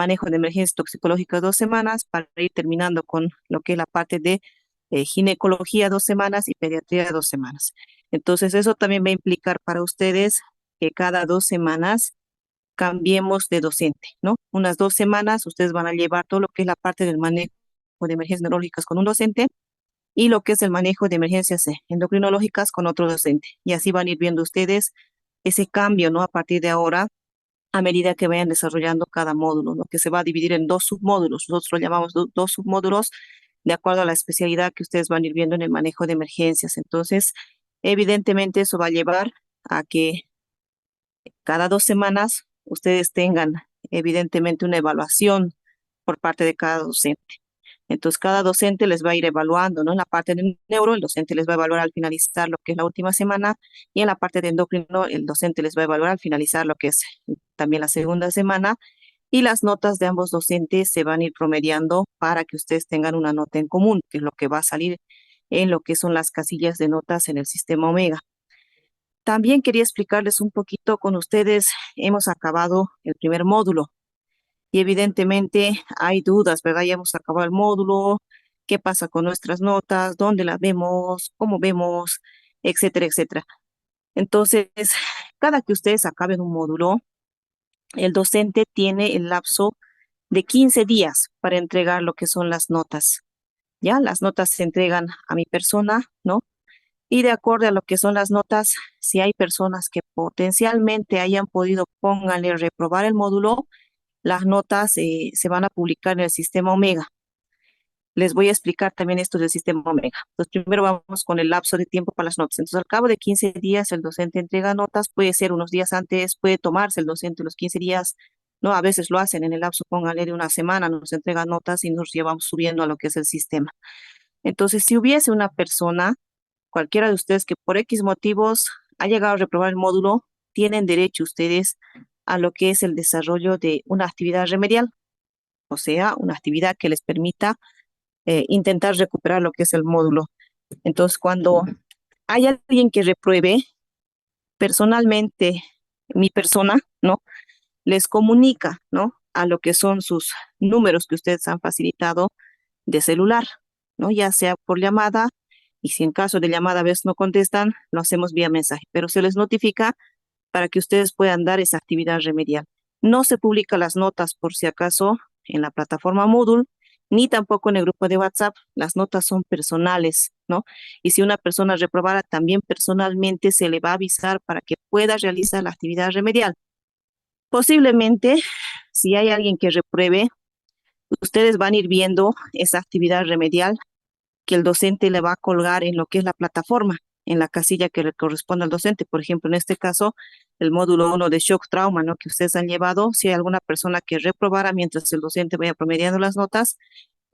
manejo de emergencias toxicológicas 2 semanas, para ir terminando con lo que es la parte de ginecología 2 semanas y pediatría 2 semanas. Entonces, eso también va a implicar para ustedes que cada 2 semanas cambiemos de docente, ¿no? Unas 2 semanas ustedes van a llevar todo lo que es la parte del manejo de emergencias neurológicas con un docente y lo que es el manejo de emergencias endocrinológicas con otro docente. Y así van a ir viendo ustedes ese cambio, ¿no? A partir de ahora, a medida que vayan desarrollando cada módulo, ¿no? Que se va a dividir en 2 submódulos. Nosotros lo llamamos 2 submódulos de acuerdo a la especialidad que ustedes van a ir viendo en el manejo de emergencias. Entonces, evidentemente eso va a llevar a que cada 2 semanas ustedes tengan evidentemente una evaluación por parte de cada docente. Entonces, cada docente les va a ir evaluando, ¿no? En la parte de neuro, el docente les va a evaluar al finalizar lo que es la última semana, y en la parte de endocrino, el docente les va a evaluar al finalizar lo que es también la segunda semana, y las notas de ambos docentes se van a ir promediando para que ustedes tengan una nota en común, que es lo que va a salir en lo que son las casillas de notas en el sistema Omega. También quería explicarles un poquito con ustedes, hemos acabado el primer módulo y evidentemente hay dudas, ¿verdad? Ya hemos acabado el módulo, qué pasa con nuestras notas, dónde las vemos, cómo vemos, etcétera, etcétera. Entonces, cada que ustedes acaben un módulo, el docente tiene el lapso de 15 días para entregar lo que son las notas. Ya, las notas se entregan a mi persona, ¿no? Y de acuerdo a lo que son las notas, si hay personas que potencialmente hayan podido, pónganle, reprobar el módulo, las notas se van a publicar en el sistema Omega. Les voy a explicar también esto del sistema Omega. Entonces, primero vamos con el lapso de tiempo para las notas. Entonces, al cabo de 15 días, el docente entrega notas, puede ser unos días antes, puede tomarse el docente los 15 días, ¿no? A veces lo hacen en el lapso, pónganle de una semana, nos entregan notas y nos llevamos subiendo a lo que es el sistema. Entonces, si hubiese una persona, cualquiera de ustedes que por X motivos ha llegado a reprobar el módulo, tienen derecho ustedes a lo que es el desarrollo de una actividad remedial, o sea, una actividad que les permita intentar recuperar lo que es el módulo. Entonces, cuando hay alguien que repruebe, personalmente, mi persona, ¿no? Les comunica, ¿no? A lo que son sus números que ustedes han facilitado de celular, ¿no? Ya sea por llamada, y si en caso de llamada a veces no contestan, lo hacemos vía mensaje, pero se les notifica para que ustedes puedan dar esa actividad remedial. No se publica las notas por si acaso en la plataforma Moodle, ni tampoco en el grupo de WhatsApp. Las notas son personales, ¿no? Y si una persona reprobara, también personalmente se le va a avisar para que pueda realizar la actividad remedial. Posiblemente, si hay alguien que repruebe, ustedes van a ir viendo esa actividad remedial que el docente le va a colgar en lo que es la plataforma, en la casilla que le corresponde al docente. Por ejemplo, en este caso, el módulo 1 de shock trauma, ¿no? Que ustedes han llevado, si hay alguna persona que reprobara mientras el docente vaya promediando las notas,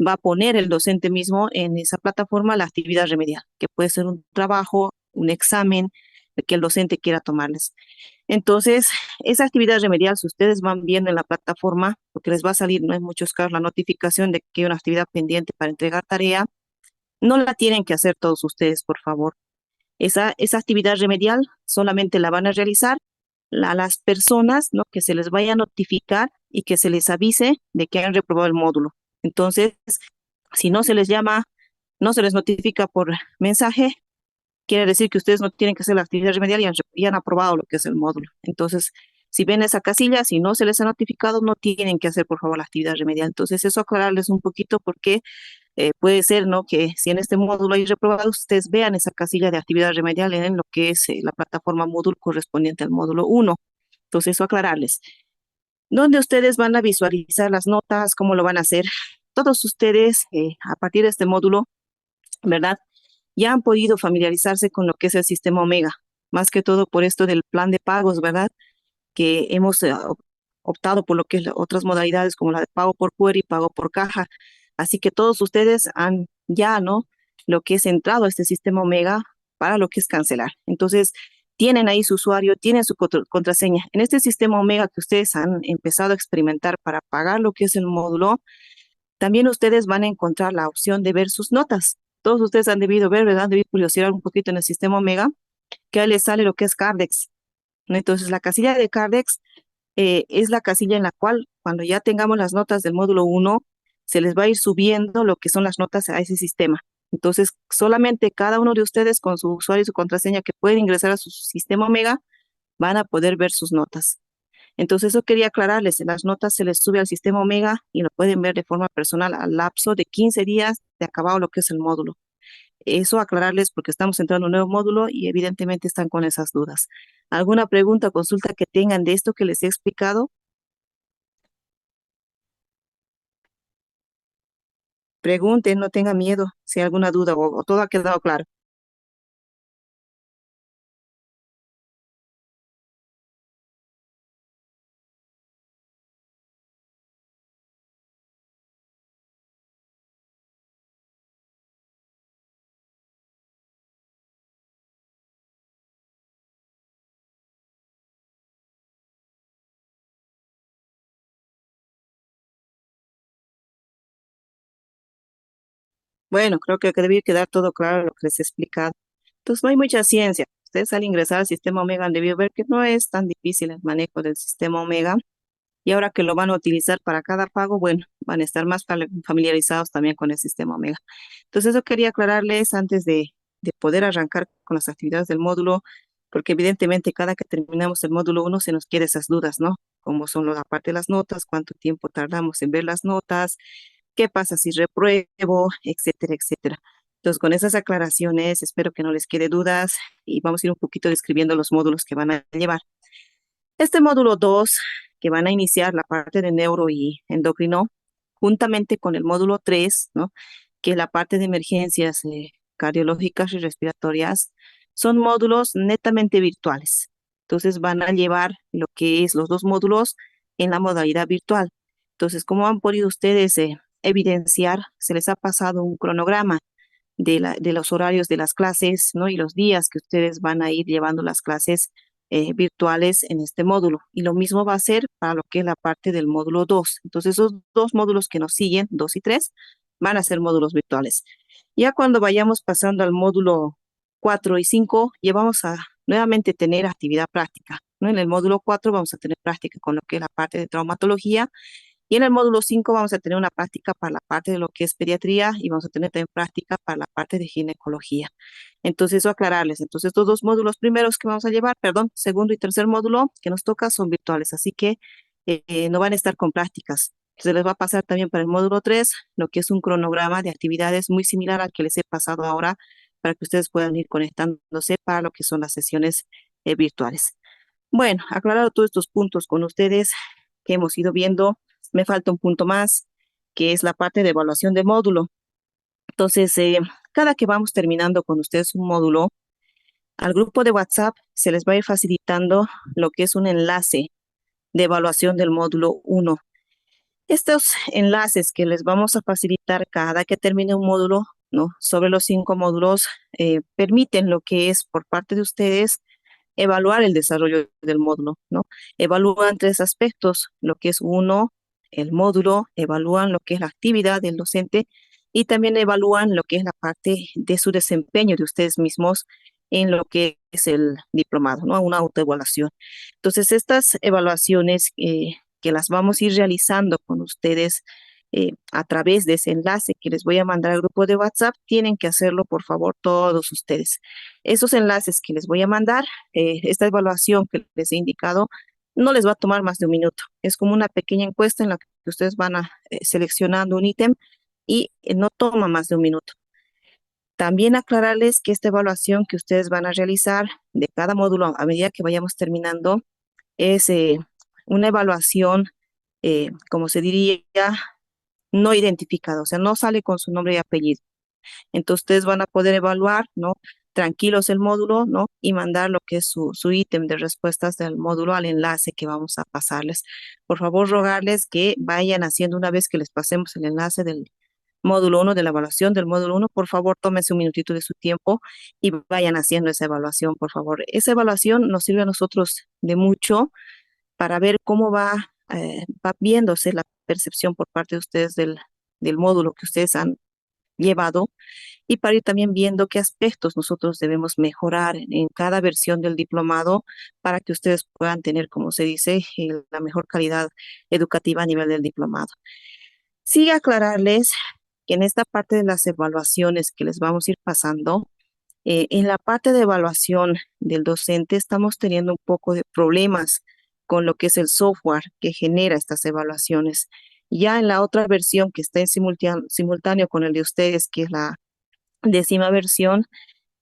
va a poner el docente mismo en esa plataforma la actividad remedial, que puede ser un trabajo, un examen, que el docente quiera tomarles. Entonces, esa actividad remedial, si ustedes van viendo en la plataforma, porque les va a salir, ¿no? En muchos casos, la notificación de que hay una actividad pendiente para entregar tarea, no la tienen que hacer todos ustedes, por favor. Esa actividad remedial solamente la van a realizar las personas, ¿no? Que se les vaya a notificar y que se les avise de que han reprobado el módulo. Entonces, si no se les llama, no se les notifica por mensaje, quiere decir que ustedes no tienen que hacer la actividad remedial y han aprobado lo que es el módulo. Entonces, si ven esa casilla, si no se les ha notificado, no tienen que hacer, por favor, la actividad remedial. Entonces, eso aclararles un poquito porque puede ser, ¿no? Que si en este módulo hay reprobados, ustedes vean esa casilla de actividad remedial en lo que es la plataforma módulo correspondiente al módulo 1. Entonces, eso aclararles. ¿Dónde ustedes van a visualizar las notas? ¿Cómo lo van a hacer? Todos ustedes, a partir de este módulo, ¿verdad? Ya han podido familiarizarse con lo que es el sistema Omega, más que todo por esto del plan de pagos, ¿verdad? Que hemos optado por lo que es otras modalidades como la de pago por query, pago por caja. Así que todos ustedes han ya, ¿no? Lo que es entrado a este sistema Omega para lo que es cancelar. Entonces, tienen ahí su usuario, tienen su contraseña. En este sistema Omega que ustedes han empezado a experimentar para pagar lo que es el módulo, también ustedes van a encontrar la opción de ver sus notas. Todos ustedes han debido ver, ¿verdad? Han debido curiosidad un poquito en el sistema Omega, que ahí les sale lo que es Cardex, ¿no? Entonces, la casilla de Cardex es la casilla en la cual cuando ya tengamos las notas del módulo 1, se les va a ir subiendo lo que son las notas a ese sistema. Entonces, solamente cada uno de ustedes con su usuario y su contraseña que pueden ingresar a su sistema Omega van a poder ver sus notas. Entonces, eso quería aclararles, las notas se les sube al sistema Omega y lo pueden ver de forma personal al lapso de 15 días de acabado lo que es el módulo. Eso aclararles porque estamos entrando a un nuevo módulo y evidentemente están con esas dudas. ¿Alguna pregunta o consulta que tengan de esto que les he explicado? Pregunten, no tengan miedo si hay alguna duda o todo ha quedado claro. Bueno, creo que debe quedar todo claro lo que les he explicado. Entonces, no hay mucha ciencia. Ustedes al ingresar al sistema Omega han debido ver que no es tan difícil el manejo del sistema Omega. Y ahora que lo van a utilizar para cada pago, bueno, van a estar más familiarizados también con el sistema Omega. Entonces, eso quería aclararles antes de poder arrancar con las actividades del módulo, porque evidentemente cada que terminamos el módulo 1 se nos queda esas dudas, ¿no? Como son la parte de las notas, cuánto tiempo tardamos en ver las notas, qué pasa si repruebo, etcétera, etcétera. Entonces, con esas aclaraciones, espero que no les quede dudas y vamos a ir un poquito describiendo los módulos que van a llevar. Este módulo 2, que van a iniciar la parte de neuro y endocrino, juntamente con el módulo 3, ¿no? Que es la parte de emergencias cardiológicas y respiratorias, son módulos netamente virtuales. Entonces van a llevar lo que es los dos módulos en la modalidad virtual. Entonces, como han podido ustedes evidenciar, se les ha pasado un cronograma de los horarios de las clases, ¿no? Y los días que ustedes van a ir llevando las clases virtuales en este módulo. Y lo mismo va a ser para lo que es la parte del módulo 2. Entonces, esos dos módulos que nos siguen, 2 y 3, van a ser módulos virtuales. Ya cuando vayamos pasando al módulo 4 y 5, ya vamos a nuevamente tener actividad práctica, ¿no? En el módulo 4 vamos a tener práctica con lo que es la parte de traumatología y en el módulo 5 vamos a tener una práctica para la parte de lo que es pediatría y vamos a tener también práctica para la parte de ginecología. Entonces, eso aclararles. Entonces, estos dos módulos primeros que vamos a llevar, perdón, segundo y tercer módulo que nos toca son virtuales, así que no van a estar con prácticas. Se les va a pasar también para el módulo 3 lo que es un cronograma de actividades muy similar al que les he pasado ahora para que ustedes puedan ir conectándose para lo que son las sesiones virtuales. Bueno, aclarado todos estos puntos con ustedes que hemos ido viendo, me falta un punto más, que es la parte de evaluación de módulo. Entonces, cada que vamos terminando con ustedes un módulo, al grupo de WhatsApp se les va a ir facilitando lo que es un enlace de evaluación del módulo 1. Estos enlaces que les vamos a facilitar cada que termine un módulo, ¿no? Sobre los 5 módulos, permiten lo que es por parte de ustedes evaluar el desarrollo del módulo, ¿no? Evalúan 3 aspectos, lo que es uno, el módulo, evalúan lo que es la actividad del docente y también evalúan lo que es la parte de su desempeño de ustedes mismos en lo que es el diplomado, ¿no? Una autoevaluación. Entonces, estas evaluaciones que las vamos a ir realizando con ustedes a través de ese enlace que les voy a mandar al grupo de WhatsApp, tienen que hacerlo, por favor, todos ustedes. Esos enlaces que les voy a mandar, esta evaluación que les he indicado, no les va a tomar más de un minuto. Es como una pequeña encuesta en la que ustedes van a seleccionando un ítem y no toma más de un minuto. También aclararles que esta evaluación que ustedes van a realizar de cada módulo a medida que vayamos terminando es una evaluación, como se diría, no identificada, o sea, no sale con su nombre y apellido. Entonces ustedes van a poder evaluar, ¿no? Tranquilos el módulo, ¿no? Y mandar lo que es su ítem de respuestas del módulo al enlace que vamos a pasarles. Por favor, rogarles que vayan haciendo una vez que les pasemos el enlace del módulo 1, de la evaluación del módulo 1, por favor, tómense un minutito de su tiempo y vayan haciendo esa evaluación, por favor. Esa evaluación nos sirve a nosotros de mucho para ver cómo va viéndose la percepción por parte de ustedes del módulo que ustedes han llevado y para ir también viendo qué aspectos nosotros debemos mejorar en cada versión del diplomado para que ustedes puedan tener, como se dice, la mejor calidad educativa a nivel del diplomado. Sí, aclararles que en esta parte de las evaluaciones que les vamos a ir pasando, en la parte de evaluación del docente estamos teniendo un poco de problemas con lo que es el software que genera estas evaluaciones. Ya en la otra versión que está en simultáneo con el de ustedes, que es la 10ª versión,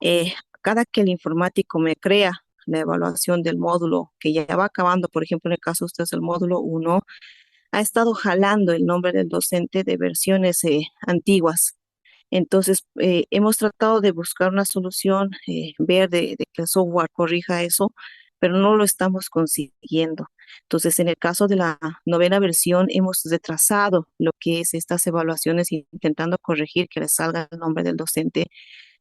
eh, cada que el informático me crea la evaluación del módulo que ya va acabando, por ejemplo, en el caso de ustedes el módulo 1, ha estado jalando el nombre del docente de versiones antiguas. Entonces, hemos tratado de buscar una solución, ver de que el software corrija eso, pero no lo estamos consiguiendo. Entonces, en el caso de la 9ª versión, hemos retrasado lo que es estas evaluaciones intentando corregir que le salga el nombre del docente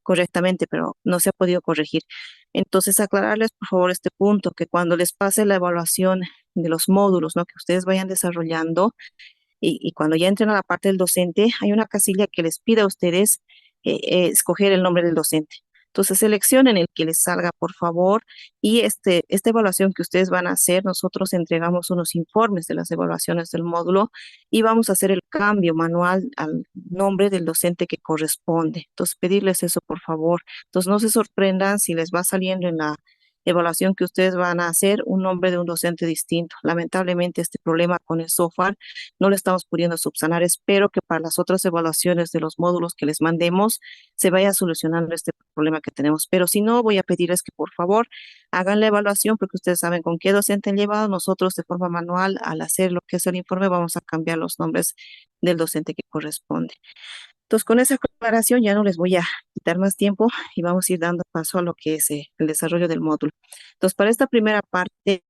correctamente, pero no se ha podido corregir. Entonces, aclararles, por favor, este punto, que cuando les pase la evaluación de los módulos, ¿no? Que ustedes vayan desarrollando, y cuando ya entren a la parte del docente, hay una casilla que les pide a ustedes escoger el nombre del docente. Entonces, seleccionen el que les salga, por favor, y esta evaluación que ustedes van a hacer, nosotros entregamos unos informes de las evaluaciones del módulo y vamos a hacer el cambio manual al nombre del docente que corresponde. Entonces, pedirles eso, por favor. Entonces, no se sorprendan si les va saliendo en la evaluación que ustedes van a hacer un nombre de un docente distinto. Lamentablemente, este problema con el software no lo estamos pudiendo subsanar. Espero que para las otras evaluaciones de los módulos que les mandemos se vaya solucionando este problema que tenemos. Pero si no, voy a pedirles que por favor hagan la evaluación porque ustedes saben con qué docente han llevado. Nosotros de forma manual, al hacer lo que es el informe, vamos a cambiar los nombres del docente que corresponde. Entonces, con esa aclaración ya no les voy a quitar más tiempo y vamos a ir dando paso a lo que es el desarrollo del módulo. Entonces, para esta primera parte,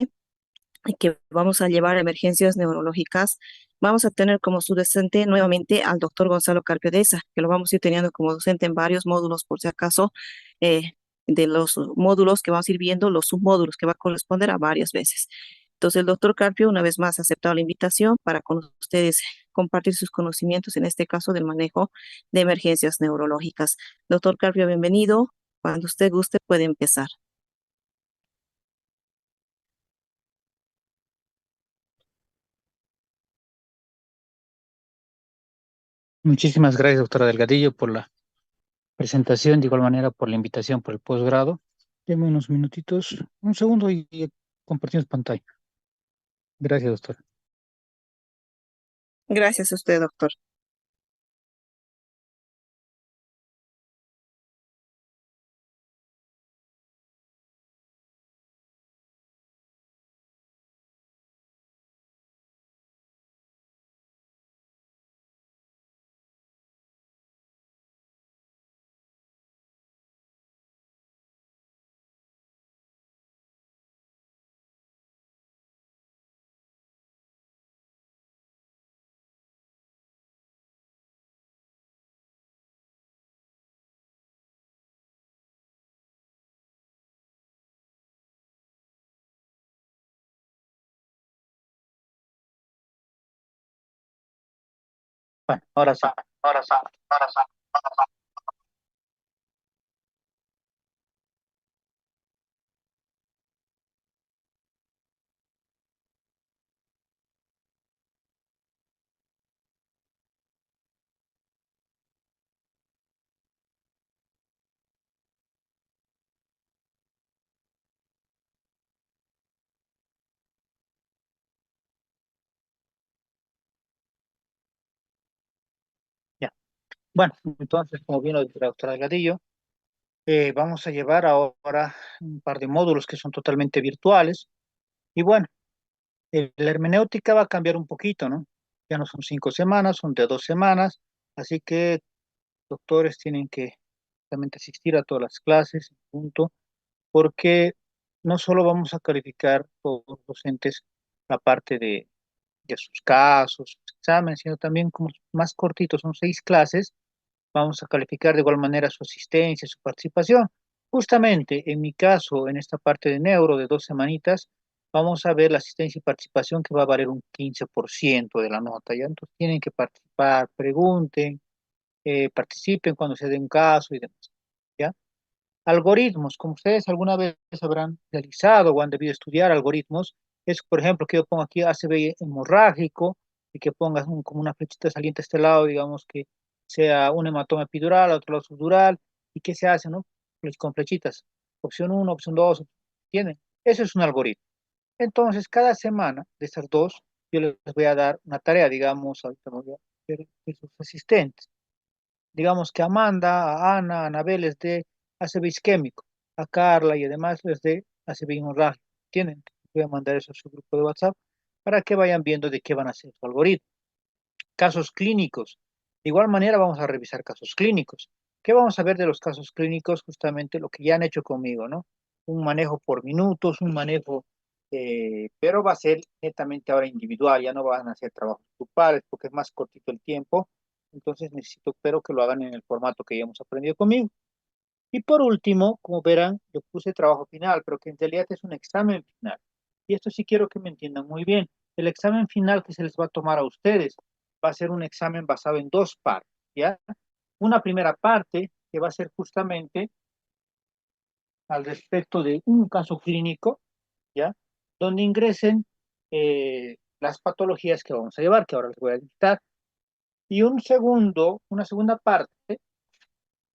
que vamos a llevar emergencias neurológicas, vamos a tener como su docente nuevamente al doctor Gonzalo Carpio Deza, que lo vamos a ir teniendo como docente en varios módulos, por si acaso, de los módulos que vamos a ir viendo, los submódulos que va a corresponder a varias veces. Entonces, el doctor Carpio, una vez más, ha aceptado la invitación para con ustedes compartir sus conocimientos, en este caso del manejo de emergencias neurológicas. Doctor Carpio, bienvenido. Cuando usted guste, puede empezar. Muchísimas gracias, doctora Delgadillo, por la presentación, de igual manera por la invitación por el posgrado. Deme unos minutitos, un segundo y compartimos pantalla. Gracias, doctora. Gracias a usted, doctor. Bueno, ahora sí. Ya. Bueno, entonces, como bien lo dice la doctora Delgadillo, vamos a llevar ahora un par de módulos que son totalmente virtuales. Y bueno, la hermenéutica va a cambiar un poquito, ¿no? Ya no son 5 semanas, son de 2 semanas, así que doctores tienen que realmente asistir a todas las clases, punto, porque no solo vamos a calificar todos los docentes la parte de sus casos, sus exámenes, sino también como más cortitos, son 6 clases, vamos a calificar de igual manera su asistencia, su participación. Justamente en mi caso, en esta parte de neuro de 2 semanitas, vamos a ver la asistencia y participación que va a valer un 15% de la nota, ¿ya? Entonces tienen que participar, pregunten, participen cuando se den caso y demás. ¿Ya? Algoritmos, como ustedes alguna vez habrán realizado o han debido estudiar algoritmos, es, por ejemplo, que yo pongo aquí ACV hemorrágico y que pongas como una flechita saliente a este lado, digamos que sea un hematoma epidural, a otro lado subdural, y qué se hace, ¿no? Con flechitas. Opción uno, opción 2, ¿entienden? Eso es un algoritmo. Entonces, cada semana de estas dos, yo les voy a dar una tarea, digamos, ahorita voy a ver de sus asistentes. Digamos que a Amanda, a Ana, a Anabel les dé ACV isquémico, a Carla y además les dé ACV hemorrágico. ¿Entienden? Voy a mandar eso a su grupo de WhatsApp para que vayan viendo de qué van a hacer su algoritmo. Casos clínicos. De igual manera vamos a revisar casos clínicos. ¿Qué vamos a ver de los casos clínicos? Justamente lo que ya han hecho conmigo, ¿no? Un manejo por minutos, un manejo, pero va a ser netamente ahora individual, ya no van a hacer trabajos grupales porque es más cortito el tiempo. Entonces necesito, pero que lo hagan en el formato que ya hemos aprendido conmigo. Y por último, como verán, yo puse trabajo final, pero que en realidad es un examen final. Y esto sí quiero que me entiendan muy bien. El examen final que se les va a tomar a ustedes va a ser un examen basado en dos partes, ¿ya? Una primera parte que va a ser justamente al respecto de un caso clínico, ¿ya? Donde ingresen las patologías que vamos a llevar, que ahora les voy a dictar. Y una segunda parte,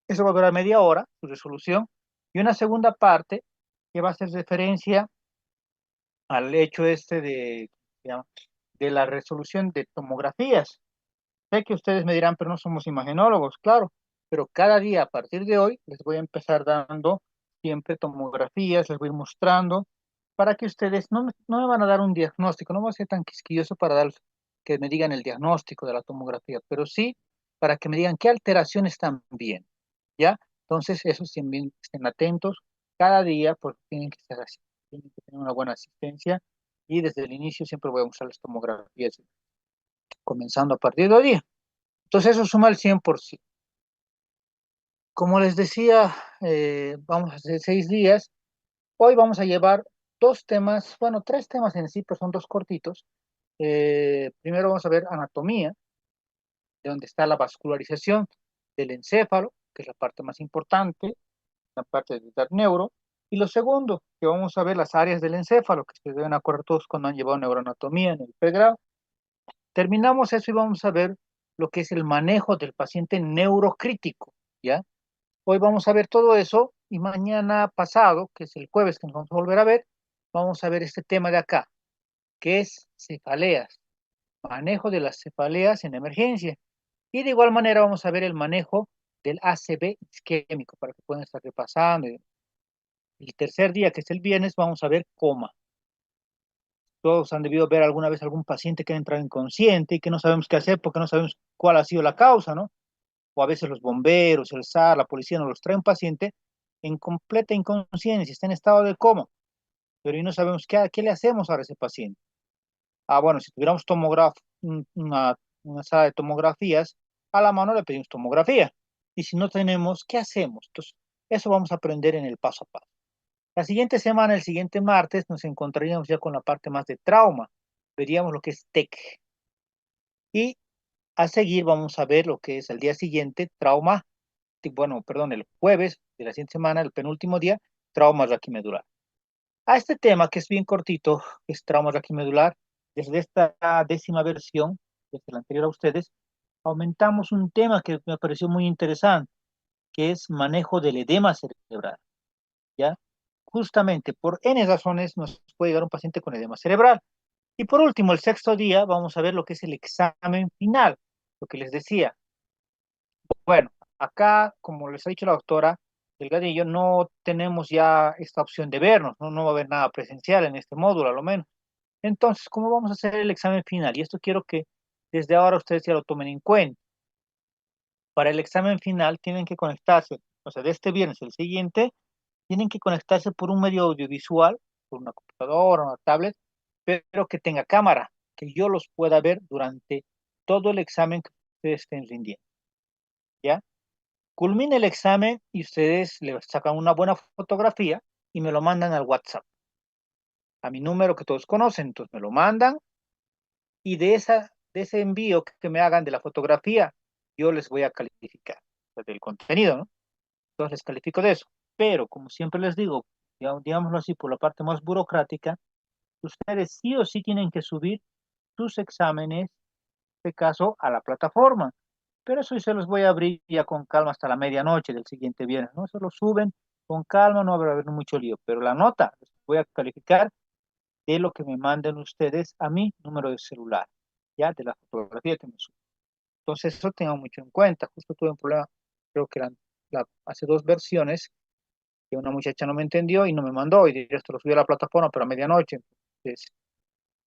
eso va a durar media hora, su resolución, y una segunda parte que va a hacer referencia al hecho este de, ¿se llama? De la resolución de tomografías. Sé que ustedes me dirán, pero no somos imagenólogos, claro, pero cada día a partir de hoy les voy a empezar dando siempre tomografías, les voy a ir mostrando para que ustedes no me van a dar un diagnóstico, no voy a ser tan quisquilloso para dar que me digan el diagnóstico de la tomografía, pero sí para que me digan qué alteraciones están bien, ¿ya? Entonces, eso también estén atentos cada día porque tienen que estar así, tienen que tener una buena asistencia y desde el inicio siempre voy a usar las tomografías comenzando a partir de hoy día. Entonces eso suma el 100%. Como les decía, vamos a hacer 6 días. Hoy vamos a llevar dos temas, bueno, tres temas en sí, pero son dos cortitos. Primero vamos a ver anatomía, de donde está la vascularización del encéfalo, que es la parte más importante, la parte del neuro. Y lo segundo, que vamos a ver las áreas del encéfalo, que se deben acordar todos cuando han llevado neuroanatomía en el pregrado. Terminamos eso y vamos a ver lo que es el manejo del paciente neurocrítico, ¿ya? Hoy vamos a ver todo eso y mañana pasado, que es el jueves que nos vamos a volver a ver, vamos a ver este tema de acá, que es cefaleas, manejo de las cefaleas en emergencia. Y de igual manera vamos a ver el manejo del ACV isquémico para que puedan estar repasando. El tercer día, que es el viernes, vamos a ver coma. Todos han debido ver alguna vez algún paciente que ha entrado inconsciente y que no sabemos qué hacer porque no sabemos cuál ha sido la causa, ¿no? O a veces los bomberos, el SAR, la policía nos los trae un paciente en completa inconsciencia, está en estado de coma, pero y no sabemos qué le hacemos a ese paciente. Ah, bueno, si tuviéramos una sala de tomografías, a la mano le pedimos tomografía. Y si no tenemos, ¿qué hacemos? Entonces, eso vamos a aprender en el paso a paso. La siguiente semana, el siguiente martes, nos encontraríamos ya con la parte más de trauma. Veríamos lo que es TEC. Y a seguir vamos a ver lo que es el día siguiente, trauma, bueno, perdón, el jueves de la siguiente semana, el penúltimo día, trauma raquimedular. A este tema, que es bien cortito, que es trauma raquimedular, desde esta décima versión, desde la anterior a ustedes, aumentamos un tema que me pareció muy interesante, que es manejo del edema cerebral, ¿ya? Justamente por N razones nos puede llegar un paciente con edema cerebral. Y por último, el sexto día, vamos a ver lo que es el examen final, lo que les decía. Bueno, acá, como les ha dicho la doctora Delgadillo, no tenemos ya esta opción de vernos, ¿no? No va a haber nada presencial en este módulo, a lo menos. Entonces, ¿cómo vamos a hacer el examen final? Y esto quiero que desde ahora ustedes ya lo tomen en cuenta. Para el examen final tienen que conectarse, o sea, de este viernes el siguiente, tienen que conectarse por un medio audiovisual, por una computadora, una tablet, pero que tenga cámara, que yo los pueda ver durante todo el examen que ustedes estén rindiendo, ¿ya? Culmina el examen y ustedes le sacan una buena fotografía y me lo mandan al WhatsApp, a mi número que todos conocen. Entonces me lo mandan y de ese envío que me hagan de la fotografía yo les voy a calificar del contenido, ¿no? Entonces les califico de eso. Pero como siempre les digo, digámoslo así, por la parte más burocrática, ustedes sí o sí tienen que subir sus exámenes, en este caso, a la plataforma. Pero eso sí se los voy a abrir ya con calma hasta la medianoche del siguiente viernes, ¿no? Se lo suben con calma, no habrá haber mucho lío. Pero la nota les voy a calificar de lo que me manden ustedes a mi número de celular, ya de la fotografía que me suben. Entonces, eso tengan mucho en cuenta. Justo tuve un problema, creo que hace dos versiones, que una muchacha no me entendió y no me mandó, y directo lo subí a la plataforma, pero a medianoche. Entonces,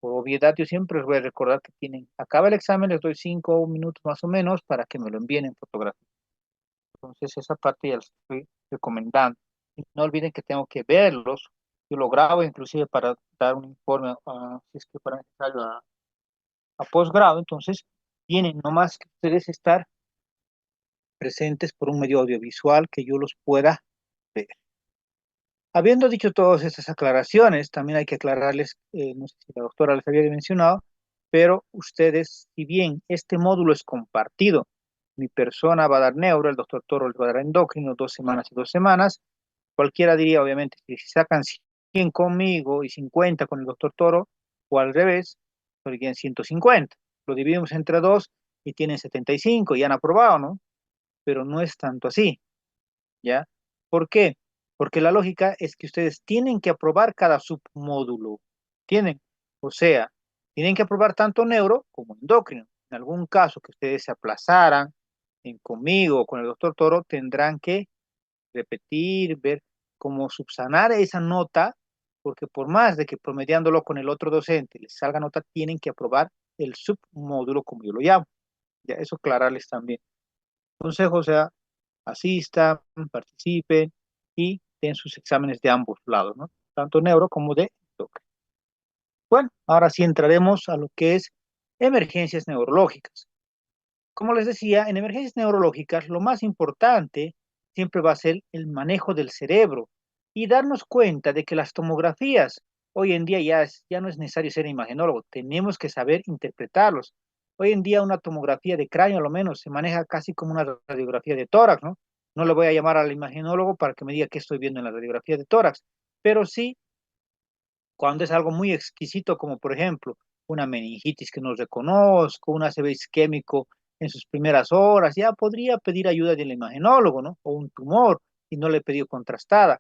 por obviedad, yo siempre les voy a recordar que acaba el examen, les doy 5 minutos más o menos para que me lo envíen en fotografía. Entonces, esa parte ya les estoy recomendando. Y no olviden que tengo que verlos. Yo lo grabo inclusive para dar un informe, si es que fuera necesario, a posgrado. Entonces, tienen nomás que ustedes estar presentes por un medio audiovisual que yo los pueda ver. Habiendo dicho todas estas aclaraciones, también hay que aclararles, no sé si la doctora les había mencionado, pero ustedes, si bien este módulo es compartido, mi persona va a dar neuro, el doctor Toro les va a dar endocrino, 2 semanas y 2 semanas, cualquiera diría, obviamente, que si sacan 100 conmigo y 50 con el doctor Toro, o al revés, serían 150. Lo dividimos entre dos y tienen 75 y han aprobado, ¿no? Pero no es tanto así, ¿ya? ¿Por qué? Porque la lógica es que ustedes tienen que aprobar cada submódulo, ¿tienen? O sea, tienen que aprobar tanto neuro como endocrino. En algún caso que ustedes se aplazaran conmigo o con el doctor Toro, tendrán que repetir, ver cómo subsanar esa nota, porque por más de que promediándolo con el otro docente les salga nota, tienen que aprobar el submódulo, como yo lo llamo. Ya, eso aclararles también. Consejo, o sea, asistan, participen y den sus exámenes de ambos lados, ¿no? Tanto neuro como de endocrino. Bueno, ahora sí entraremos a lo que es emergencias neurológicas. Como les decía, en emergencias neurológicas lo más importante siempre va a ser el manejo del cerebro y darnos cuenta de que las tomografías hoy en día ya no es necesario ser imagenólogo, tenemos que saber interpretarlos. Hoy en día una tomografía de cráneo a lo menos se maneja casi como una radiografía de tórax, ¿no? No le voy a llamar al imagenólogo para que me diga qué estoy viendo en la radiografía de tórax, pero sí cuando es algo muy exquisito, como por ejemplo una meningitis que no reconozco, un ACV isquémico en sus primeras horas, ya podría pedir ayuda del imagenólogo, ¿no? O un tumor, y no le he pedido contrastada.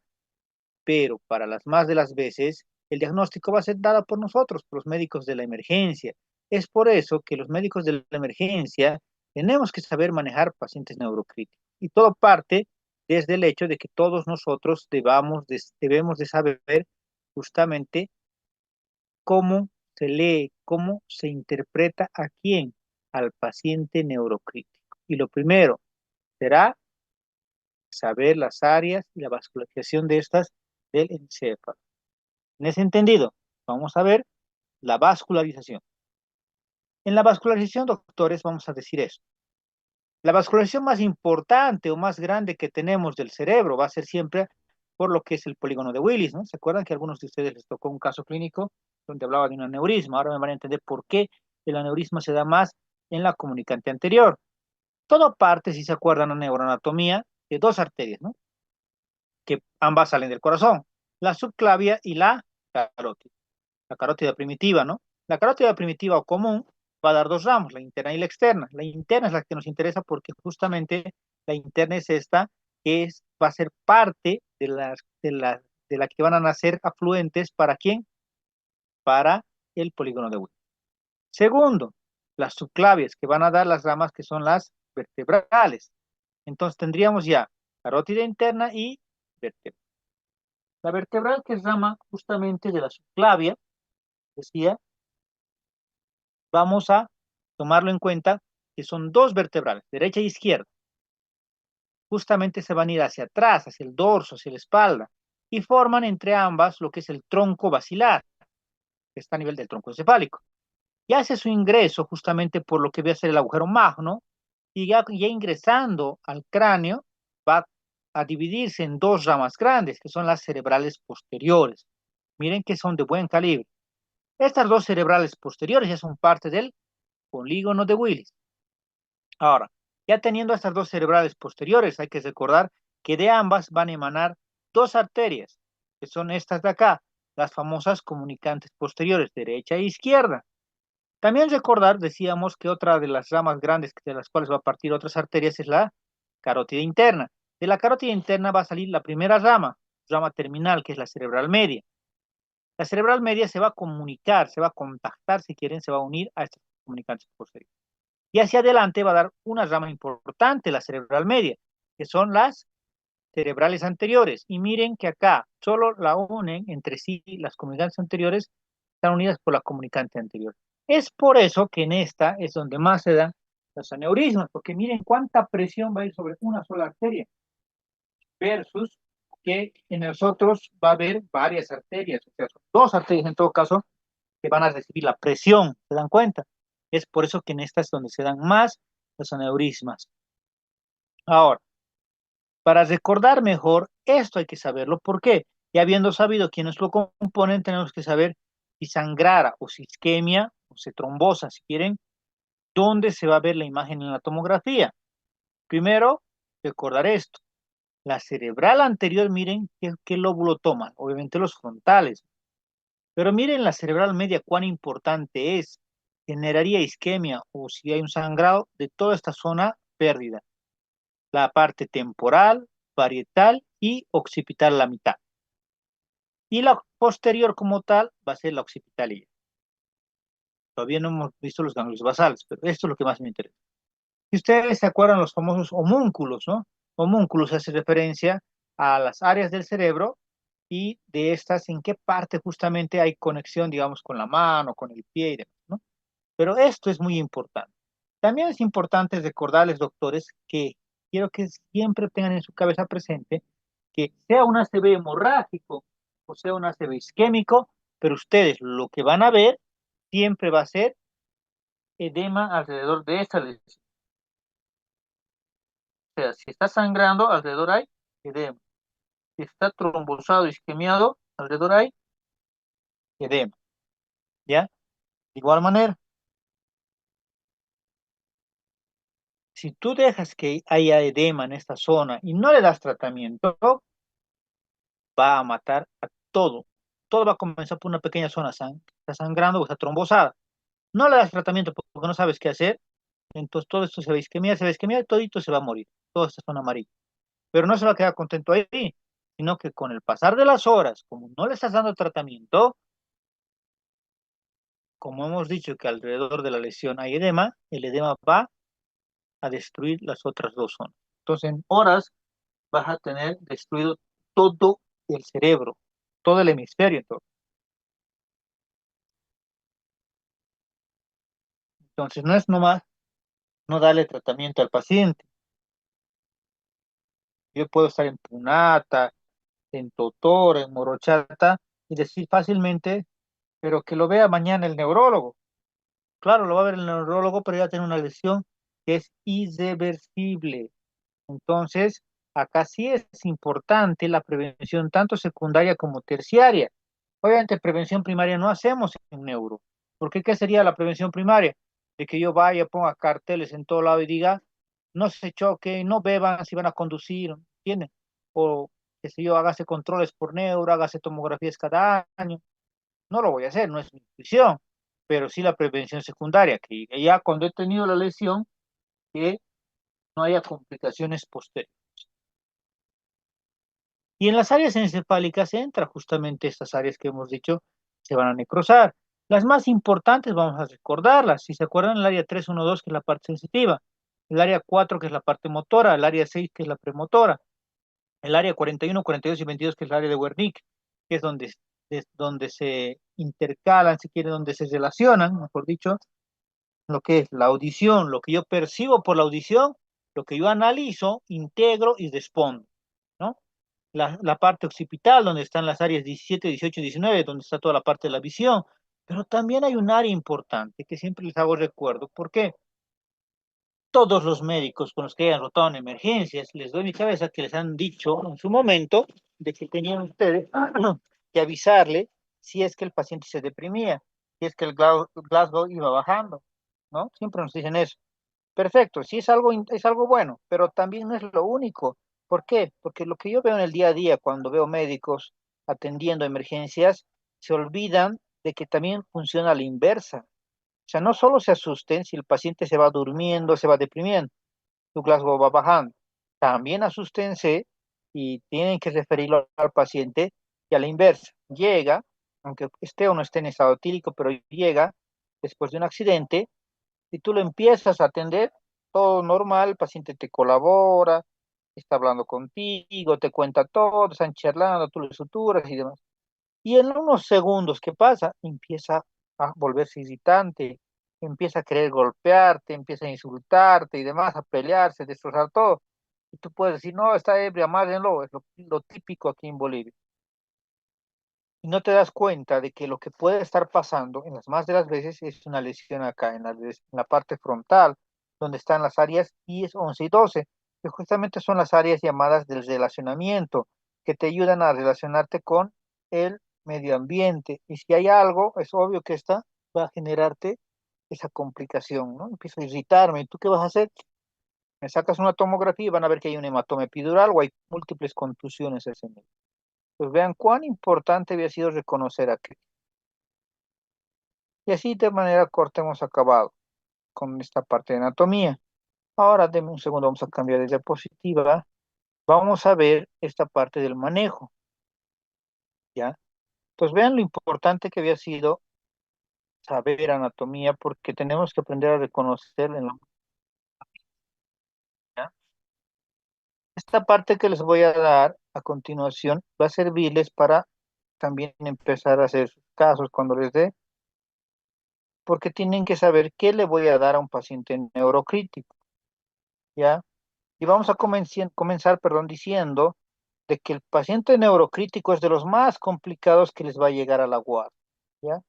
Pero para las más de las veces, el diagnóstico va a ser dado por nosotros, por los médicos de la emergencia. Es por eso que los médicos de la emergencia tenemos que saber manejar pacientes neurocríticos. Y todo parte desde el hecho de que todos nosotros debemos de saber justamente cómo se lee, cómo se interpreta a quién, al paciente neurocrítico. Y lo primero será saber las áreas y la vascularización de estas del encéfalo. En ese entendido, vamos a ver la vascularización. En la vascularización, doctores, vamos a decir eso. La vascularización más importante o más grande que tenemos del cerebro va a ser siempre por lo que es el polígono de Willis, ¿no? ¿Se acuerdan que a algunos de ustedes les tocó un caso clínico donde hablaba de un aneurisma? Ahora me van a entender por qué el aneurisma se da más en la comunicante anterior. Todo parte, si se acuerdan, la neuroanatomía de dos arterias, ¿no? Que ambas salen del corazón, la subclavia y la carótida. La carótida primitiva, ¿no? La carótida primitiva o común va a dar dos ramos, la interna y la externa. La interna es la que nos interesa porque justamente la interna es esta va a ser parte de la que van a nacer afluentes. ¿Para quién? Para el polígono de Willis. Segundo, las subclavias que van a dar las ramas que son las vertebrales. Entonces tendríamos ya carótida interna y vértebra. La vertebral que es rama justamente de la subclavia, decía, vamos a tomarlo en cuenta que son dos vertebrales, derecha e izquierda. Justamente se van a ir hacia atrás, hacia el dorso, hacia la espalda, y forman entre ambas lo que es el tronco basilar, que está a nivel del tronco encefálico. Y hace su ingreso justamente por lo que va a ser el agujero magno, y ya ingresando al cráneo, va a dividirse en dos ramas grandes, que son las cerebrales posteriores. Miren que son de buen calibre. Estas dos cerebrales posteriores ya son parte del polígono de Willis. Ahora, Ya teniendo estas dos cerebrales posteriores, hay que recordar que de ambas van a emanar dos arterias, que son estas de acá, las famosas comunicantes posteriores, derecha e izquierda. También recordar, decíamos que otra de las ramas grandes de las cuales va a partir otras arterias es la carótida interna. De la carótida interna va a salir la primera rama terminal, que es la cerebral media. La cerebral media se va a comunicar, se va a contactar, si quieren, se va a unir a estas comunicantes posteriores. Y hacia adelante va a dar una rama importante, la cerebral media, que son las cerebrales anteriores. Y miren que acá solo la unen entre sí, las comunicantes anteriores están unidas por la comunicante anterior. Es por eso que en esta es donde más se dan los aneurismas, porque miren cuánta presión va a ir sobre una sola arteria, versus que en nosotros va a haber varias arterias, o sea, son dos arterias en todo caso, que van a recibir la presión, ¿se dan cuenta? Es por eso que en esta es donde se dan más los aneurismas. Ahora, para recordar mejor, esto hay que saberlo. ¿Por qué? Y habiendo sabido quiénes lo componen, tenemos que saber si sangrara o si isquemia o si trombosa, si quieren, dónde se va a ver la imagen en la tomografía. Primero, recordar esto. La cerebral anterior, miren qué lóbulo toman. Obviamente los frontales. Pero miren la cerebral media cuán importante es. Generaría isquemia o si hay un sangrado de toda esta zona pérdida. La parte temporal, parietal y occipital a la mitad. Y la posterior como tal va a ser la occipitalía. Todavía no hemos visto los ganglios basales, pero esto es lo que más me interesa. Si ustedes se acuerdan los famosos homúnculos, ¿no? Homúnculos hace referencia a las áreas del cerebro y de estas en qué parte justamente hay conexión, digamos, con la mano, con el pie y demás, ¿no? Pero esto es muy importante. También es importante recordarles, doctores, que quiero que siempre tengan en su cabeza presente que sea un ACV hemorrágico o sea un ACV isquémico, pero ustedes lo que van a ver siempre va a ser edema alrededor de esta lesión. O sea, si está sangrando, alrededor hay edema. Si está trombosado, isquemiado, alrededor hay edema. ¿Ya? De igual manera, si tú dejas que haya edema en esta zona y no le das tratamiento, va a matar a todo. Todo va a comenzar por una pequeña zona, está sangrando o está trombosada. No le das tratamiento porque no sabes qué hacer, entonces todo esto se va a isquemiar, todito se va a morir, toda esta zona amarilla. Pero no se va a quedar contento ahí, sino que con el pasar de las horas, como no le estás dando tratamiento, como hemos dicho que alrededor de la lesión hay edema, el edema va a destruir las otras dos zonas. Entonces en horas vas a tener destruido todo el cerebro, todo el hemisferio. Entonces no es nomás no darle tratamiento al paciente. Yo puedo estar en Punata, en Totor, en Morochata y decir fácilmente, pero que lo vea mañana el neurólogo. Claro, lo va a ver el neurólogo, pero ya tiene una lesión que es irreversible. Entonces, acá sí es importante la prevención tanto secundaria como terciaria. Obviamente, prevención primaria no hacemos en neuro. Porque ¿qué sería la prevención primaria? De que yo vaya, ponga carteles en todo lado y diga, no se choquen, no beban si van a conducir, ¿entienden? O, qué sé yo, hágase controles por neuro, hágase tomografías cada año. No lo voy a hacer, no es mi intuición, pero sí la prevención secundaria, que ya cuando he tenido la lesión, que no haya complicaciones posteriores. Y en las áreas encefálicas entra justamente estas áreas que hemos dicho se van a necrosar. Las más importantes vamos a recordarlas. Si se acuerdan, el área 312 que es la parte sensitiva, el área 4 que es la parte motora, el área 6 que es la premotora, el área 41, 42 y 22 que es el área de Wernicke, que es donde se intercalan, si quiere, donde se relacionan, mejor dicho, lo que es la audición, lo que yo percibo por la audición, lo que yo analizo, integro y respondo, ¿no? La parte occipital, donde están las áreas 17, 18 y 19, donde está toda la parte de la visión, pero también hay un área importante que siempre les hago recuerdo. ¿Por qué? Todos los médicos con los que hayan rotado en emergencias, les doy mi cabeza que les han dicho en su momento de que tenían ustedes que avisarle si es que el paciente se deprimía, si es que el Glasgow iba bajando, ¿no? Siempre nos dicen eso. perfecto, sí es algo bueno, pero también no es lo único. ¿Por qué? Porque lo que yo veo en el día a día cuando veo médicos atendiendo emergencias, se olvidan de que también funciona a la inversa. O sea, no solo se asusten si el paciente se va durmiendo, se va deprimiendo, su Glasgow va bajando. También asústense y tienen que referirlo al paciente y a la inversa. Llega, aunque esté o no esté en estado etílico, pero llega después de un accidente y tú lo empiezas a atender, todo normal, el paciente te colabora, está hablando contigo, te cuenta todo, están charlando, tú le suturas y demás. Y en unos segundos que pasa, empieza a volverse irritante, empieza a querer golpearte, empieza a insultarte y demás, a pelearse, a destrozar todo. Y tú puedes decir, no, está ebria, mátenlo, es lo típico aquí en Bolivia. Y no te das cuenta de que lo que puede estar pasando en las más de las veces es una lesión acá, en la parte frontal, donde están las áreas 10, 11 y 12, que justamente son las áreas llamadas del relacionamiento, que te ayudan a relacionarte con el medio ambiente. Y si hay algo, es obvio que esta va a generarte esa complicación, ¿no? Empiezo a irritarme. ¿Y tú qué vas a hacer? Me sacas una tomografía y van a ver que hay un hematoma epidural o hay múltiples contusiones ese nivel. Pues vean cuán importante había sido reconocer aquello. Y así de manera corta hemos acabado con esta parte de anatomía. Ahora, denme un segundo, vamos a cambiar de diapositiva. Vamos a ver esta parte del manejo, ¿ya? Pues vean lo importante que había sido saber anatomía, porque tenemos que aprender a reconocer en la... ¿ya? Esta parte que les voy a dar a continuación va a servirles para también empezar a hacer sus casos cuando les dé, porque tienen que saber qué le voy a dar a un paciente neurocrítico, ¿ya? Y vamos a comenzar, perdón, diciendo de que el paciente neurocrítico es de los más complicados que les va a llegar a la guardia, ¿ya?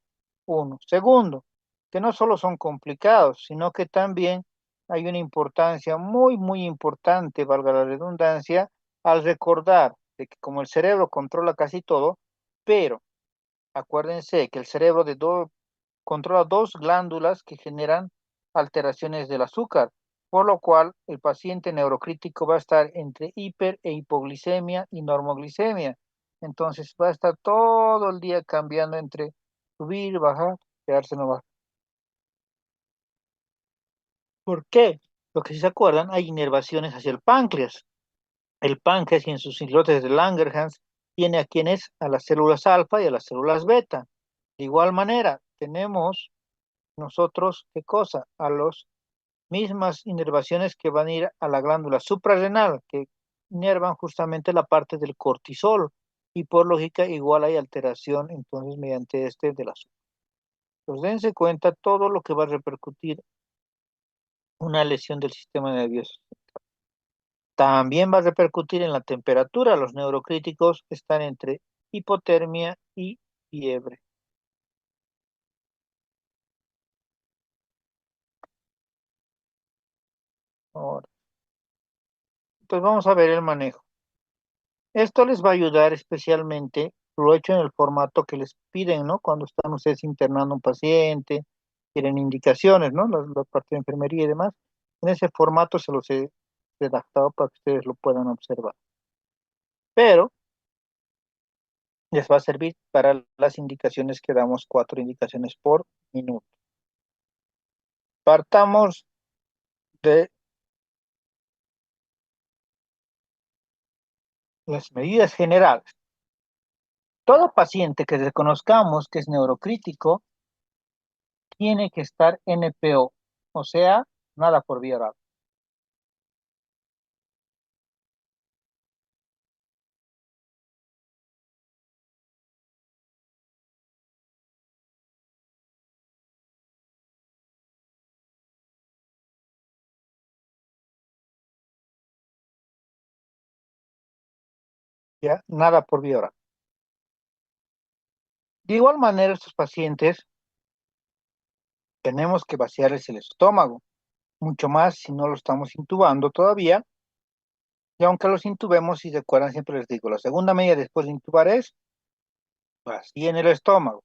Uno. Segundo, que no solo son complicados, sino que también hay una importancia muy, muy importante, valga la redundancia, al recordar de que como el cerebro controla casi todo, pero acuérdense que el cerebro controla dos glándulas que generan alteraciones del azúcar, por lo cual el paciente neurocrítico va a estar entre hiper e hipoglicemia y normoglicemia. Entonces va a estar todo el día cambiando entre subir, bajar, quedarse no bajar. ¿Por qué? Lo que si se acuerdan, hay inervaciones hacia el páncreas. El páncreas y en sus islotes de Langerhans tiene a quienes, a las células alfa y a las células beta. De igual manera, tenemos nosotros, ¿qué cosa? A las mismas inervaciones que van a ir a la glándula suprarrenal, que inervan justamente la parte del cortisol, y por lógica igual hay alteración entonces mediante este de la azúcar. Pues dense cuenta todo lo que va a repercutir una lesión del sistema nervioso. También va a repercutir en la temperatura. Los neurocríticos están entre hipotermia y fiebre. Ahora, pues vamos a ver el manejo. Esto les va a ayudar especialmente, lo he hecho en el formato que les piden, ¿no? Cuando están ustedes internando un paciente, tienen indicaciones, ¿no? La parte de enfermería y demás. En ese formato se los he redactado para que ustedes lo puedan observar. Pero les va a servir para las indicaciones que damos, 4 indicaciones por minuto. Partamos de las medidas generales. Todo paciente que reconozcamos que es neurocrítico tiene que estar NPO, o sea, nada por vía oral. ¿Ya? Nada por vía oral. De igual manera, estos pacientes tenemos que vaciarles el estómago, mucho más si no lo estamos intubando todavía. Y aunque los intubemos, si se acuerdan, siempre les digo, la segunda medida después de intubar es vacíen el estómago.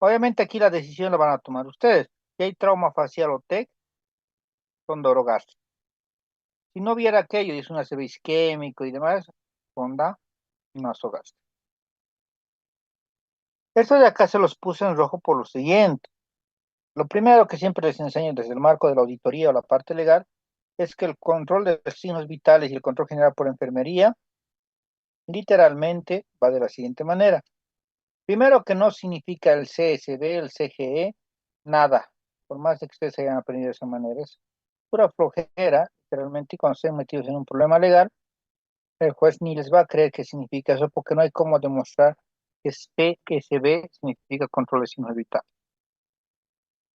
Obviamente aquí la decisión la van a tomar ustedes. Si hay trauma facial o TEC, sonda orogástrica. Si no hubiera aquello, y es un ACV isquémico y demás, sonda nasogástrica. Esto de acá se los puse en rojo por lo siguiente. Lo primero que siempre les enseño desde el marco de la auditoría o la parte legal es que el control de los signos vitales y el control general por enfermería literalmente va de la siguiente manera. Primero que no significa el CSB, el CGE, nada. Por más de que ustedes hayan aprendido de esa manera, es pura flojera, literalmente, y cuando estén metidos en un problema legal, el juez ni les va a creer que significa eso porque no hay cómo demostrar que CSB significa control de signos vitales.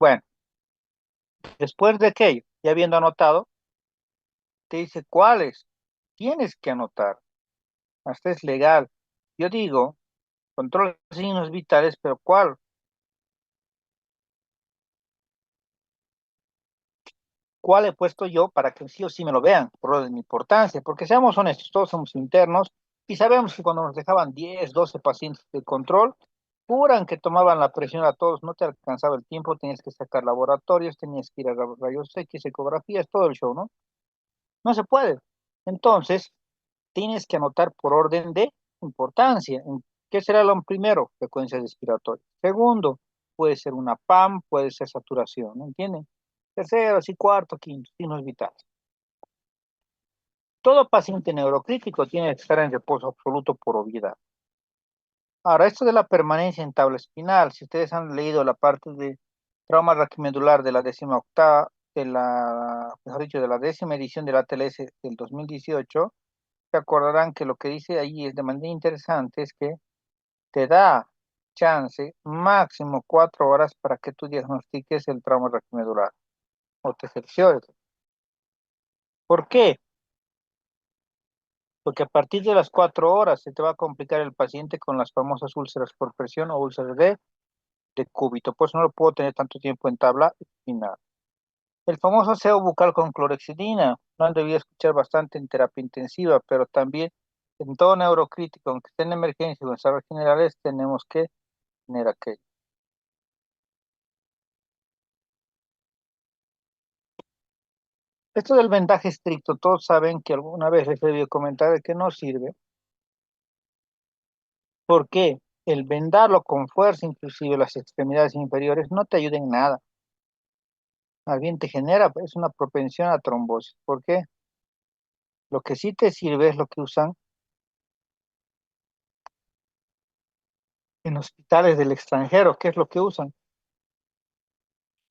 Bueno, después de aquello, ya habiendo anotado, te dice cuáles tienes que anotar. Hasta es legal. Yo digo, control de signos vitales, pero ¿cuál he puesto yo para que sí o sí me lo vean? Por orden de importancia, porque seamos honestos, todos somos internos y sabemos que cuando nos dejaban 10, 12 pacientes de control, juran que tomaban la presión a todos, no te alcanzaba el tiempo, tenías que sacar laboratorios, tenías que ir a rayos X, ecografías, todo el show, ¿no? No se puede. Entonces, tienes que anotar por orden de importancia. ¿Qué será lo primero? Frecuencia respiratoria. Segundo, puede ser una PAM, puede ser saturación, ¿no entienden? Tercero, así cuarto, quinto, signos vitales. Todo paciente neurocrítico tiene que estar en reposo absoluto por obviedad. Ahora, esto de la permanencia en tabla espinal, si ustedes han leído la parte de trauma raquimedular de la 18ª, mejor dicho, de la 10ª edición de la TLS del 2018, se acordarán que lo que dice ahí es de manera interesante, es que te da chance máximo 4 horas para que tú diagnostiques el trauma raquimedular o te cerciores. ¿Por qué? Porque a partir de las 4 horas se te va a complicar el paciente con las famosas úlceras por presión o úlceras de cúbito. Por eso no lo puedo tener tanto tiempo en tabla espinal. El famoso aseo bucal con clorexidina, lo han debido escuchar bastante en terapia intensiva, pero también en todo neurocrítico, aunque esté en emergencia o en salas generales, tenemos que tener aquello. Esto del vendaje estricto, todos saben que alguna vez les he debido comentar de que no sirve. ¿Por qué? El vendarlo con fuerza, inclusive las extremidades inferiores, no te ayuda en nada. Más bien te genera pues, una propensión a trombosis. ¿Por qué? Lo que sí te sirve es lo que usan en hospitales del extranjero. ¿Qué es lo que usan?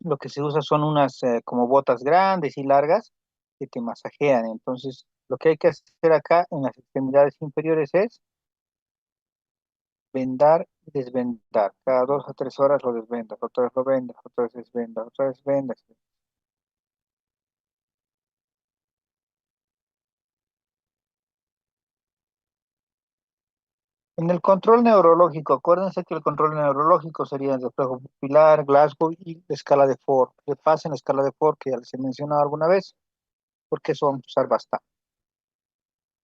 Lo que se usa son unas como botas grandes y largas que te masajean. Entonces, lo que hay que hacer acá en las extremidades inferiores es vendar y desvendar. Cada 2 a 3 horas lo desvendas, otra vez lo vendas, otra vez desvendas, otra vez vendas. En el control neurológico, acuérdense que el control neurológico sería el reflejo pupilar, Glasgow y la escala de Ford. Repasen la escala de Ford que ya les he mencionado alguna vez, porque eso vamos a usar bastante.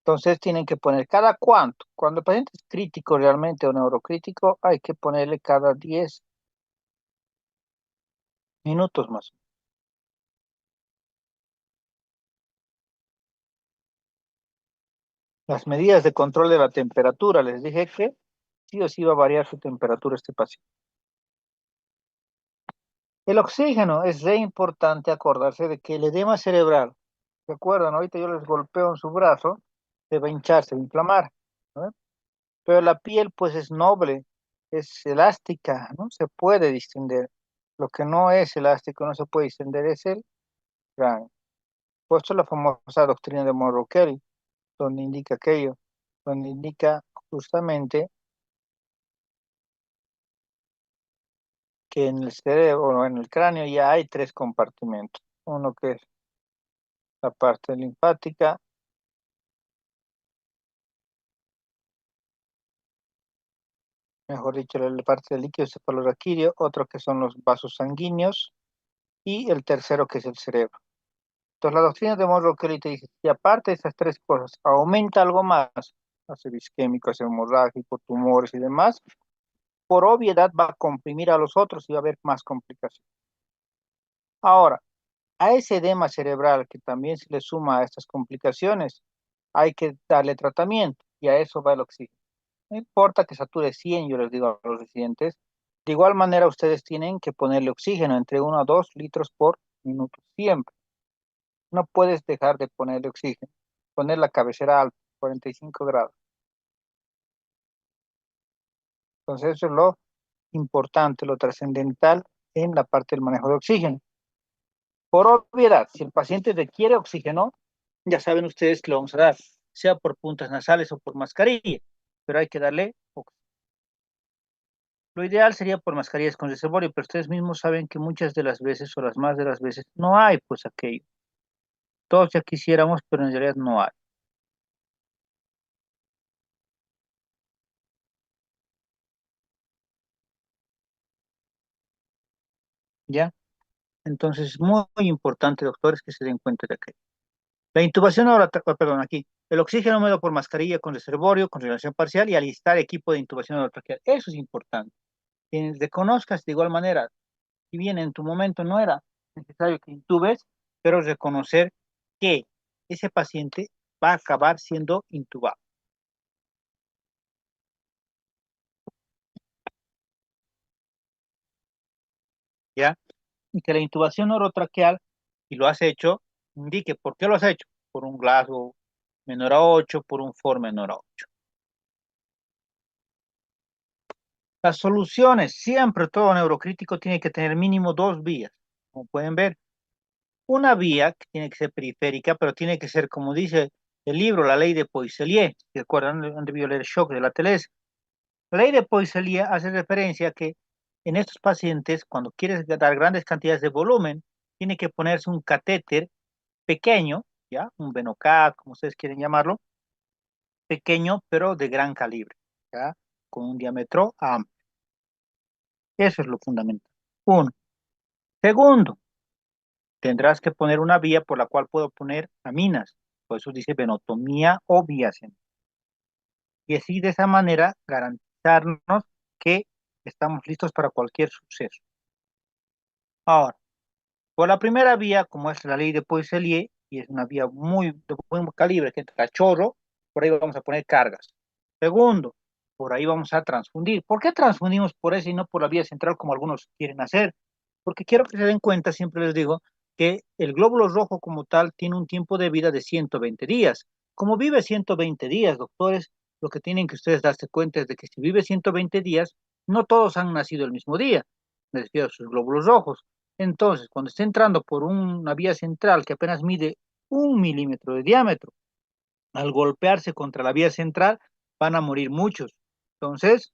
Entonces tienen que poner cada cuánto. Cuando el paciente es crítico realmente o neurocrítico, hay que ponerle cada 10 minutos más. Las medidas de control de la temperatura, les dije que sí o sí va a variar su temperatura este paciente. El oxígeno es re importante acordarse de que el edema cerebral, recuerdan, ahorita yo les golpeo en su brazo, se va a hinchar, se va a inflamar, ¿no? Pero la piel pues es noble, es elástica, ¿no? Se puede distender. Lo que no es elástico, no se puede distender, es el cráneo. Puesto la famosa doctrina de Monroe Kelly, donde indica aquello, donde indica justamente que en el cerebro o en el cráneo ya hay tres compartimentos. Uno que es la parte linfática, mejor dicho, la parte del líquido cefalorraquídeo, otro que son los vasos sanguíneos y el tercero que es el cerebro. Entonces, la doctrina de Monroe Kelly te dice, si aparte de estas tres cosas aumenta algo más, ácido isquémico, ácido hemorrágico, tumores y demás, por obviedad va a comprimir a los otros y va a haber más complicaciones. Ahora, A ese edema cerebral que también se le suma a estas complicaciones, hay que darle tratamiento y a eso va el oxígeno. No importa que sature 100, yo les digo a los residentes, de igual manera ustedes tienen que ponerle oxígeno entre 1 a 2 litros por minuto, siempre. No puedes dejar de ponerle oxígeno, poner la cabecera alta, 45 grados. Entonces eso es lo importante, lo trascendental en la parte del manejo de oxígeno. Por obviedad, si el paciente requiere oxígeno, ya saben ustedes que lo vamos a dar, sea por puntas nasales o por mascarilla, pero hay que darle oxígeno. Lo ideal sería por mascarillas con reservorio, pero ustedes mismos saben que muchas de las veces o las más de las veces no hay pues aquello. Todos ya quisiéramos, pero en realidad no hay. ¿Ya? Entonces es muy, muy importante, doctores, que se den cuenta de aquello. La intubación ahora, perdón, aquí. El oxígeno húmedo por mascarilla con reservorio, con relación parcial y alistar equipo de intubación orotraqueal. Eso es importante. Quienes reconozcas de igual manera, si bien en tu momento no era necesario que intubes, pero reconocer que ese paciente va a acabar siendo intubado, ¿ya? Y que la intubación orotraqueal, si lo has hecho, indique por qué lo has hecho. Por un Glasgow menor a 8, por un Ford menor a 8. Las soluciones, siempre todo neurocrítico tiene que tener mínimo dos vías. Como pueden ver, una vía que tiene que ser periférica, pero tiene que ser, como dice el libro, la ley de Poisselier. ¿Se acuerdan? Han debido leer Shock de la Telés. La ley de Poisselier hace referencia a que en estos pacientes, cuando quieres dar grandes cantidades de volumen, tiene que ponerse un catéter pequeño, ¿ya? Un Venocat, como ustedes quieren llamarlo, pequeño, pero de gran calibre, ¿ya? Con un diámetro amplio. Eso es lo fundamental. Uno. Segundo, tendrás que poner una vía por la cual puedo poner aminas. Por eso dice venotomía o vía central. Y así de esa manera garantizarnos que estamos listos para cualquier suceso. Ahora, por la primera vía, como es la ley de Poisselier, y es una vía muy de buen calibre, que entra a chorro, por ahí vamos a poner cargas. Segundo, por ahí vamos a transfundir. ¿Por qué transfundimos por esa y no por la vía central como algunos quieren hacer? Porque quiero que se den cuenta, siempre les digo, que el glóbulo rojo como tal tiene un tiempo de vida de 120 días. Como vive 120 días, doctores, lo que tienen que ustedes darse cuenta es de que si vive 120 días, no todos han nacido el mismo día, me refiero a sus glóbulos rojos. Entonces, cuando esté entrando por una vía central que apenas mide 1 milímetro de diámetro, al golpearse contra la vía central, van a morir muchos. Entonces,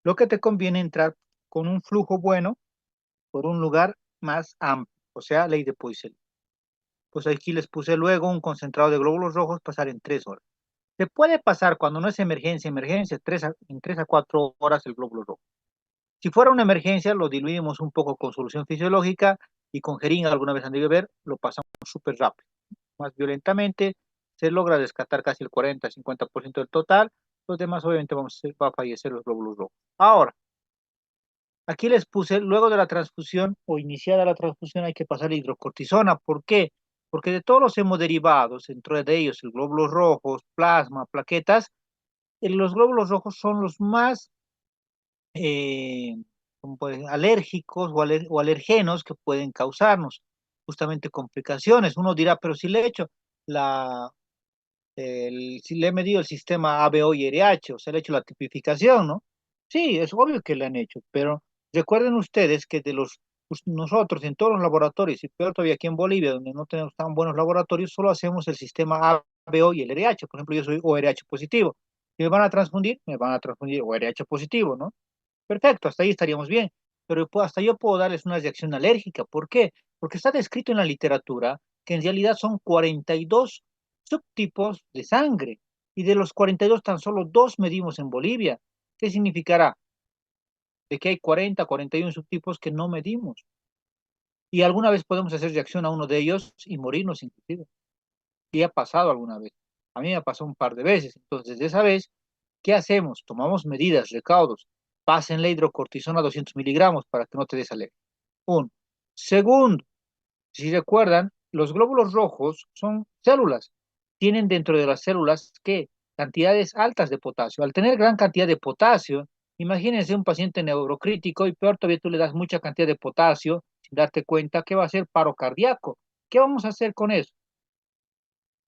lo que te conviene entrar con un flujo bueno por un lugar más amplio, o sea, ley de Poisson. Pues aquí les puse luego un concentrado de glóbulos rojos pasar en 3 horas. Se puede pasar cuando no es emergencia, emergencia, en 3 a 4 horas el glóbulo rojo. Si fuera una emergencia, lo diluimos un poco con solución fisiológica y con jeringa, alguna vez han de ver, lo pasamos súper rápido. Más violentamente, se logra descartar casi el 40-50% del total, los demás obviamente va a fallecer los glóbulos rojos. Ahora, aquí les puse, luego de la transfusión o iniciada la transfusión hay que pasar hidrocortisona. ¿Por qué? Porque de todos los hemoderivados, entre de ellos el glóbulos rojos, plasma, plaquetas, los glóbulos rojos son los más eh, alérgicos o alergenos que pueden causarnos justamente complicaciones. Uno dirá, pero si le he hecho si le he medido el sistema ABO y RH, o sea, le he hecho la tipificación, ¿no? Sí, es obvio que le han hecho, pero recuerden ustedes que nosotros en todos los laboratorios, y peor todavía aquí en Bolivia, donde no tenemos tan buenos laboratorios, solo hacemos el sistema ABO y el RH. Por ejemplo, yo soy ORH positivo. Si me van a transfundir, me van a transfundir ORH positivo, ¿no? Perfecto, hasta ahí estaríamos bien. Pero hasta yo puedo darles una reacción alérgica. ¿Por qué? Porque está descrito en la literatura que en realidad son 42 subtipos de sangre. Y de los 42, tan solo dos medimos en Bolivia. ¿Qué significará? De que hay 40, 41 subtipos que no medimos. Y alguna vez podemos hacer reacción a uno de ellos y morirnos inclusive. Y ha pasado alguna vez. A mí me ha pasado un par de veces. Entonces, de esa vez, ¿qué hacemos? Tomamos medidas, recaudos. Pasen la hidrocortisona a 200 miligramos para que no te des alergia. Uno. Segundo, si recuerdan, los glóbulos rojos son células. Tienen dentro de las células que cantidades altas de potasio. Al tener gran cantidad de potasio, imagínense un paciente neurocrítico y peor todavía tú le das mucha cantidad de potasio sin darte cuenta que va a ser paro cardíaco. ¿Qué vamos a hacer con eso?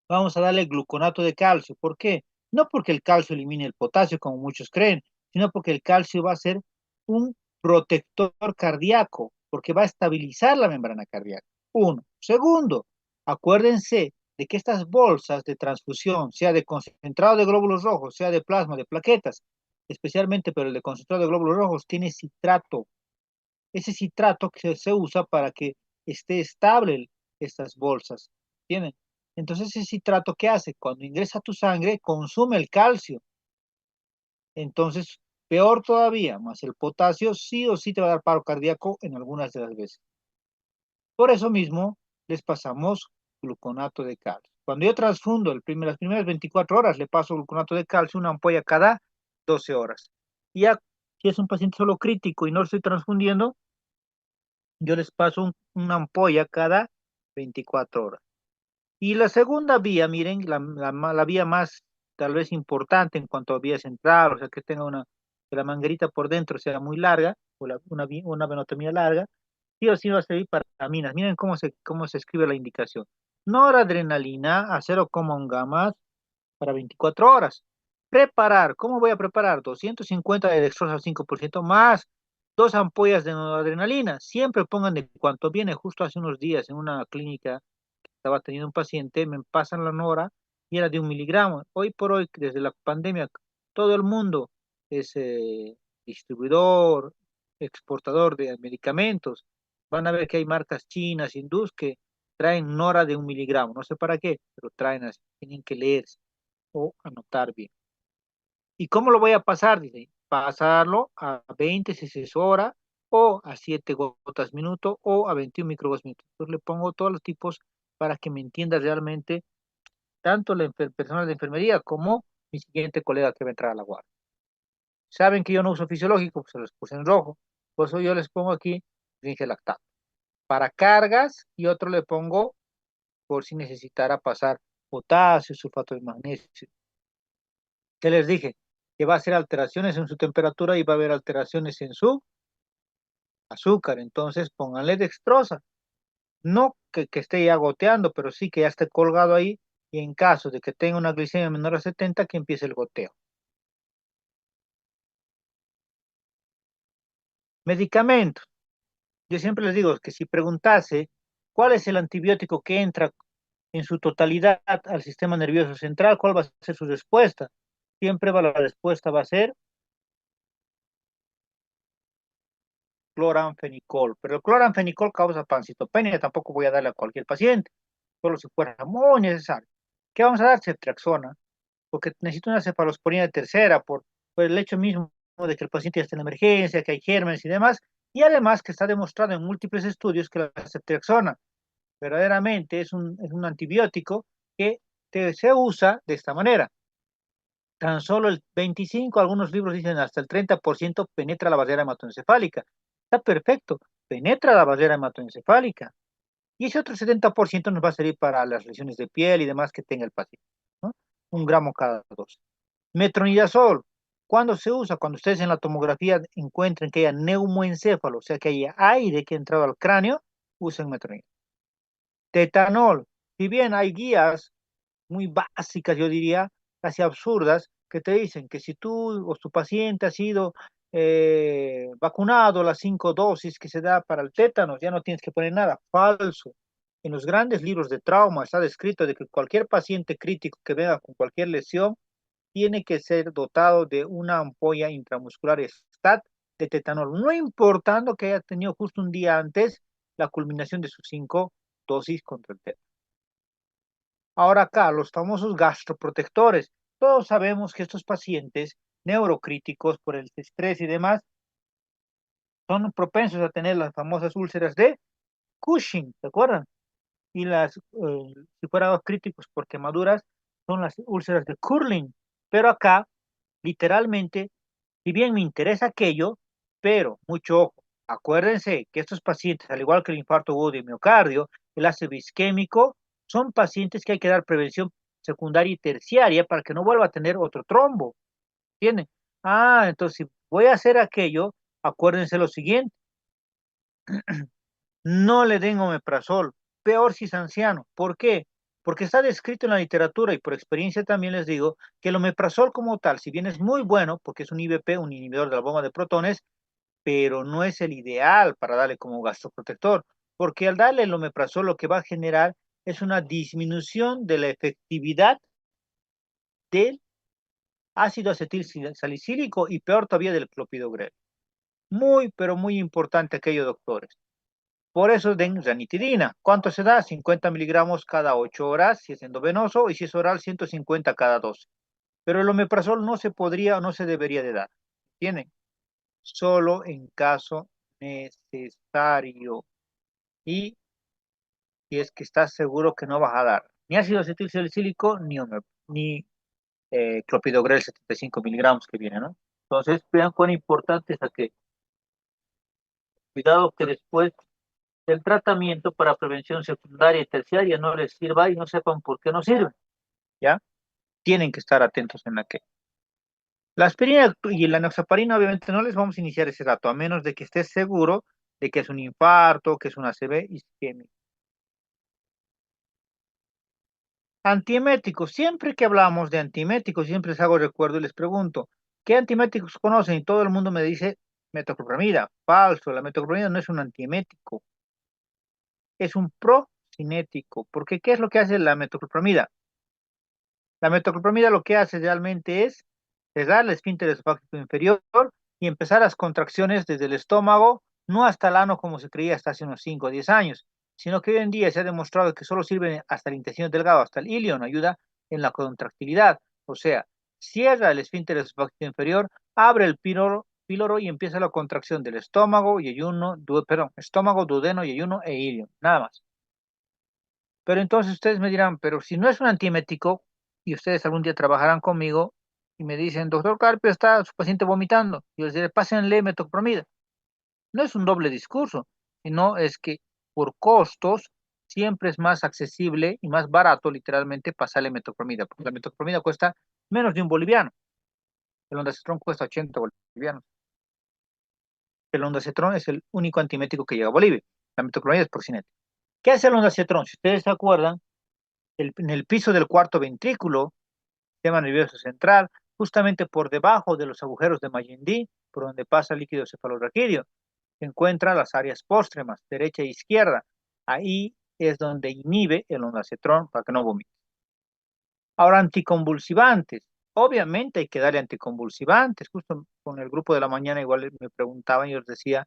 Vamos a darle gluconato de calcio. ¿Por qué? No porque el calcio elimine el potasio, como muchos creen, sino porque el calcio va a ser un protector cardíaco, porque va a estabilizar la membrana cardíaca. Uno. Segundo, acuérdense de que estas bolsas de transfusión, sea de concentrado de glóbulos rojos, sea de plasma, de plaquetas, especialmente, pero el de concentrado de glóbulos rojos tiene citrato. Ese citrato que se usa para que esté estable estas bolsas. ¿Tienen? Entonces ese citrato, ¿qué hace? Cuando ingresa a tu sangre, consume el calcio. Entonces, peor todavía, más el potasio, sí o sí te va a dar paro cardíaco en algunas de las veces. Por eso mismo, les pasamos gluconato de calcio. Cuando yo transfundo las primeras 24 horas, le paso gluconato de calcio, una ampolla cada 12 horas. Y ya, si es un paciente solo crítico y no lo estoy transfundiendo, yo les paso una ampolla cada 24 horas. Y la segunda vía, miren, la vía más tal vez importante en cuanto a vía central, o sea, que tenga que la manguerita por dentro sea muy larga, o una venotomía larga, sí o sí va a servir para vitaminas. Miren cómo se escribe la indicación. Noradrenalina a 0,1 gamas para 24 horas. Preparar, ¿cómo voy a preparar? 250 de dextrosa al 5% más dos ampollas de noradrenalina. Siempre pongan de cuánto viene. Justo hace unos días en una clínica que estaba teniendo un paciente, me pasan la nora y era de 1 miligramo. Hoy por hoy, desde la pandemia, todo el mundo es distribuidor, exportador de medicamentos. Van a ver que hay marcas chinas, hindús, que traen nora de 1 miligramo. No sé para qué, pero traen así. Tienen que leer o anotar bien. ¿Y cómo lo voy a pasar? Dice, pasarlo a 20 cc hora o a 7 gotas minuto o a 21 microgotas minuto. Entonces le pongo todos los tipos para que me entienda realmente tanto personal de enfermería como mi siguiente colega que va a entrar a la guardia. Saben que yo no uso fisiológico, pues se los puse en rojo. Por eso yo les pongo aquí zinc lactato. Para cargas y otro le pongo por si necesitara pasar potasio, sulfato de magnesio. ¿Qué les dije? Que va a hacer alteraciones en su temperatura y va a haber alteraciones en su azúcar. Entonces pónganle dextrosa. No que esté ya goteando, pero sí que ya esté colgado ahí y en caso de que tenga una glicemia menor a 70, que empiece el goteo. Medicamentos. Yo siempre les digo que si preguntase cuál es el antibiótico que entra en su totalidad al sistema nervioso central, cuál va a ser su respuesta. La respuesta va a ser cloranfenicol, pero el cloranfenicol causa pancitopenia, tampoco voy a darle a cualquier paciente, solo si fuera muy necesario. ¿Qué vamos a dar? Ceftriaxona, porque necesito una cefalosporina de tercera, por el hecho mismo de que el paciente ya está en emergencia, que hay gérmenes y demás, y además que está demostrado en múltiples estudios que la ceftriaxona verdaderamente es un antibiótico que se usa de esta manera. Tan solo el 25, algunos libros dicen hasta el 30% penetra la barrera hematoencefálica. Está perfecto, penetra la barrera hematoencefálica. Y ese otro 70% nos va a servir para las lesiones de piel y demás que tenga el paciente, ¿no? 1 gramo cada dos. Metronidazol, ¿cuándo se usa? Cuando ustedes en la tomografía encuentren que haya neumoencéfalo, o sea que haya aire que ha entrado al cráneo, usen metronidazol. Tetanol, si bien hay guías muy básicas, yo diría, casi absurdas, que te dicen que si tú o tu paciente ha sido vacunado las 5 dosis que se da para el tétano, ya no tienes que poner nada. Falso. En los grandes libros de trauma está descrito de que cualquier paciente crítico que venga con cualquier lesión tiene que ser dotado de una ampolla intramuscular STAT de tetanol, no importando que haya tenido justo un día antes la culminación de sus 5 dosis contra el tétano. Ahora acá, los famosos gastroprotectores. Todos sabemos que estos pacientes neurocríticos por el estrés y demás son propensos a tener las famosas úlceras de Cushing, ¿se acuerdan? Y si fueran críticos por quemaduras, son las úlceras de Curling. Pero acá, literalmente, si bien me interesa aquello, pero mucho ojo, Acuérdense que estos pacientes, al igual que el infarto agudo de miocardio, el ácido isquémico, son pacientes que hay que dar prevención secundaria y terciaria para que no vuelva a tener otro trombo. ¿Entienden? Entonces, si voy a hacer aquello, acuérdense lo siguiente, no le den omeprazol, peor si es anciano. ¿Por qué? Porque está descrito en la literatura y por experiencia también les digo que el omeprazol como tal, si bien es muy bueno, porque es un IBP, un inhibidor de la bomba de protones, pero no es el ideal para darle como gastroprotector, porque al darle el omeprazol lo que va a generar es una disminución de la efectividad del ácido acetil salicílico y peor todavía del clopidogrel. Muy, pero muy importante aquello, doctores. Por eso den ranitidina. ¿Cuánto se da? 50 miligramos cada 8 horas, si es endovenoso, y si es oral, 150 cada 12. Pero el omeprazol no se podría o no se debería de dar. ¿Tienen? Solo en caso necesario. Y si es que estás seguro que no vas a dar ni ácido acetilsalicílico ni clopidogrel 75 miligramos que viene, ¿no? Entonces, vean cuán importante es aquello. Cuidado que después del tratamiento para prevención secundaria y terciaria no les sirva y no sepan por qué no sirve, ¿ya? Tienen que estar atentos en aquello. La aspirina y la enoxaparina obviamente no les vamos a iniciar ese dato, a menos de que estés seguro de que es un infarto, que es una ACV isquémica. Antieméticos, siempre que hablamos de antieméticos, siempre les hago recuerdo y les pregunto, ¿qué antieméticos conocen? Y todo el mundo me dice metoclopramida. Falso, la metoclopramida no es un antiemético, es un procinético. Porque ¿qué es lo que hace la metoclopramida? La metoclopramida lo que hace realmente es cerrar el esfínter esofágico inferior y empezar las contracciones desde el estómago, no hasta el ano como se creía hasta hace unos 5 o 10 años, sino que hoy en día se ha demostrado que solo sirve hasta el intestino delgado, hasta el ilio, no ayuda en la contractilidad. O sea, cierra el esfínter esofágico inferior, abre el píloro y empieza la contracción del estómago y ayuno, perdón, estómago, duodeno y ayuno e ilio, nada más. Pero entonces ustedes me dirán, pero si no es un antiemético y ustedes algún día trabajarán conmigo y me dicen, doctor Carpio, está su paciente vomitando, yo les diré, pásenle metoclopramida. No es un doble discurso, sino es que por costos siempre es más accesible y más barato literalmente pasarle metoclopramida, porque la metoclopramida cuesta menos de un boliviano, el ondansetron cuesta 80 bolivianos. El ondansetron es el único antimético que llega a Bolivia, la metoclopramida es porcinética. ¿Qué hace el ondansetron? Si ustedes se acuerdan, en el piso del cuarto ventrículo, sistema nervioso central, justamente por debajo de los agujeros de Magendie, por donde pasa el líquido cefalorraquídeo, se encuentran las áreas póstremas, derecha e izquierda. Ahí es donde inhibe el ondansetron para que no vomite. Ahora, anticonvulsivantes. Obviamente hay que darle anticonvulsivantes. Justo con el grupo de la mañana igual me preguntaban y yo les decía,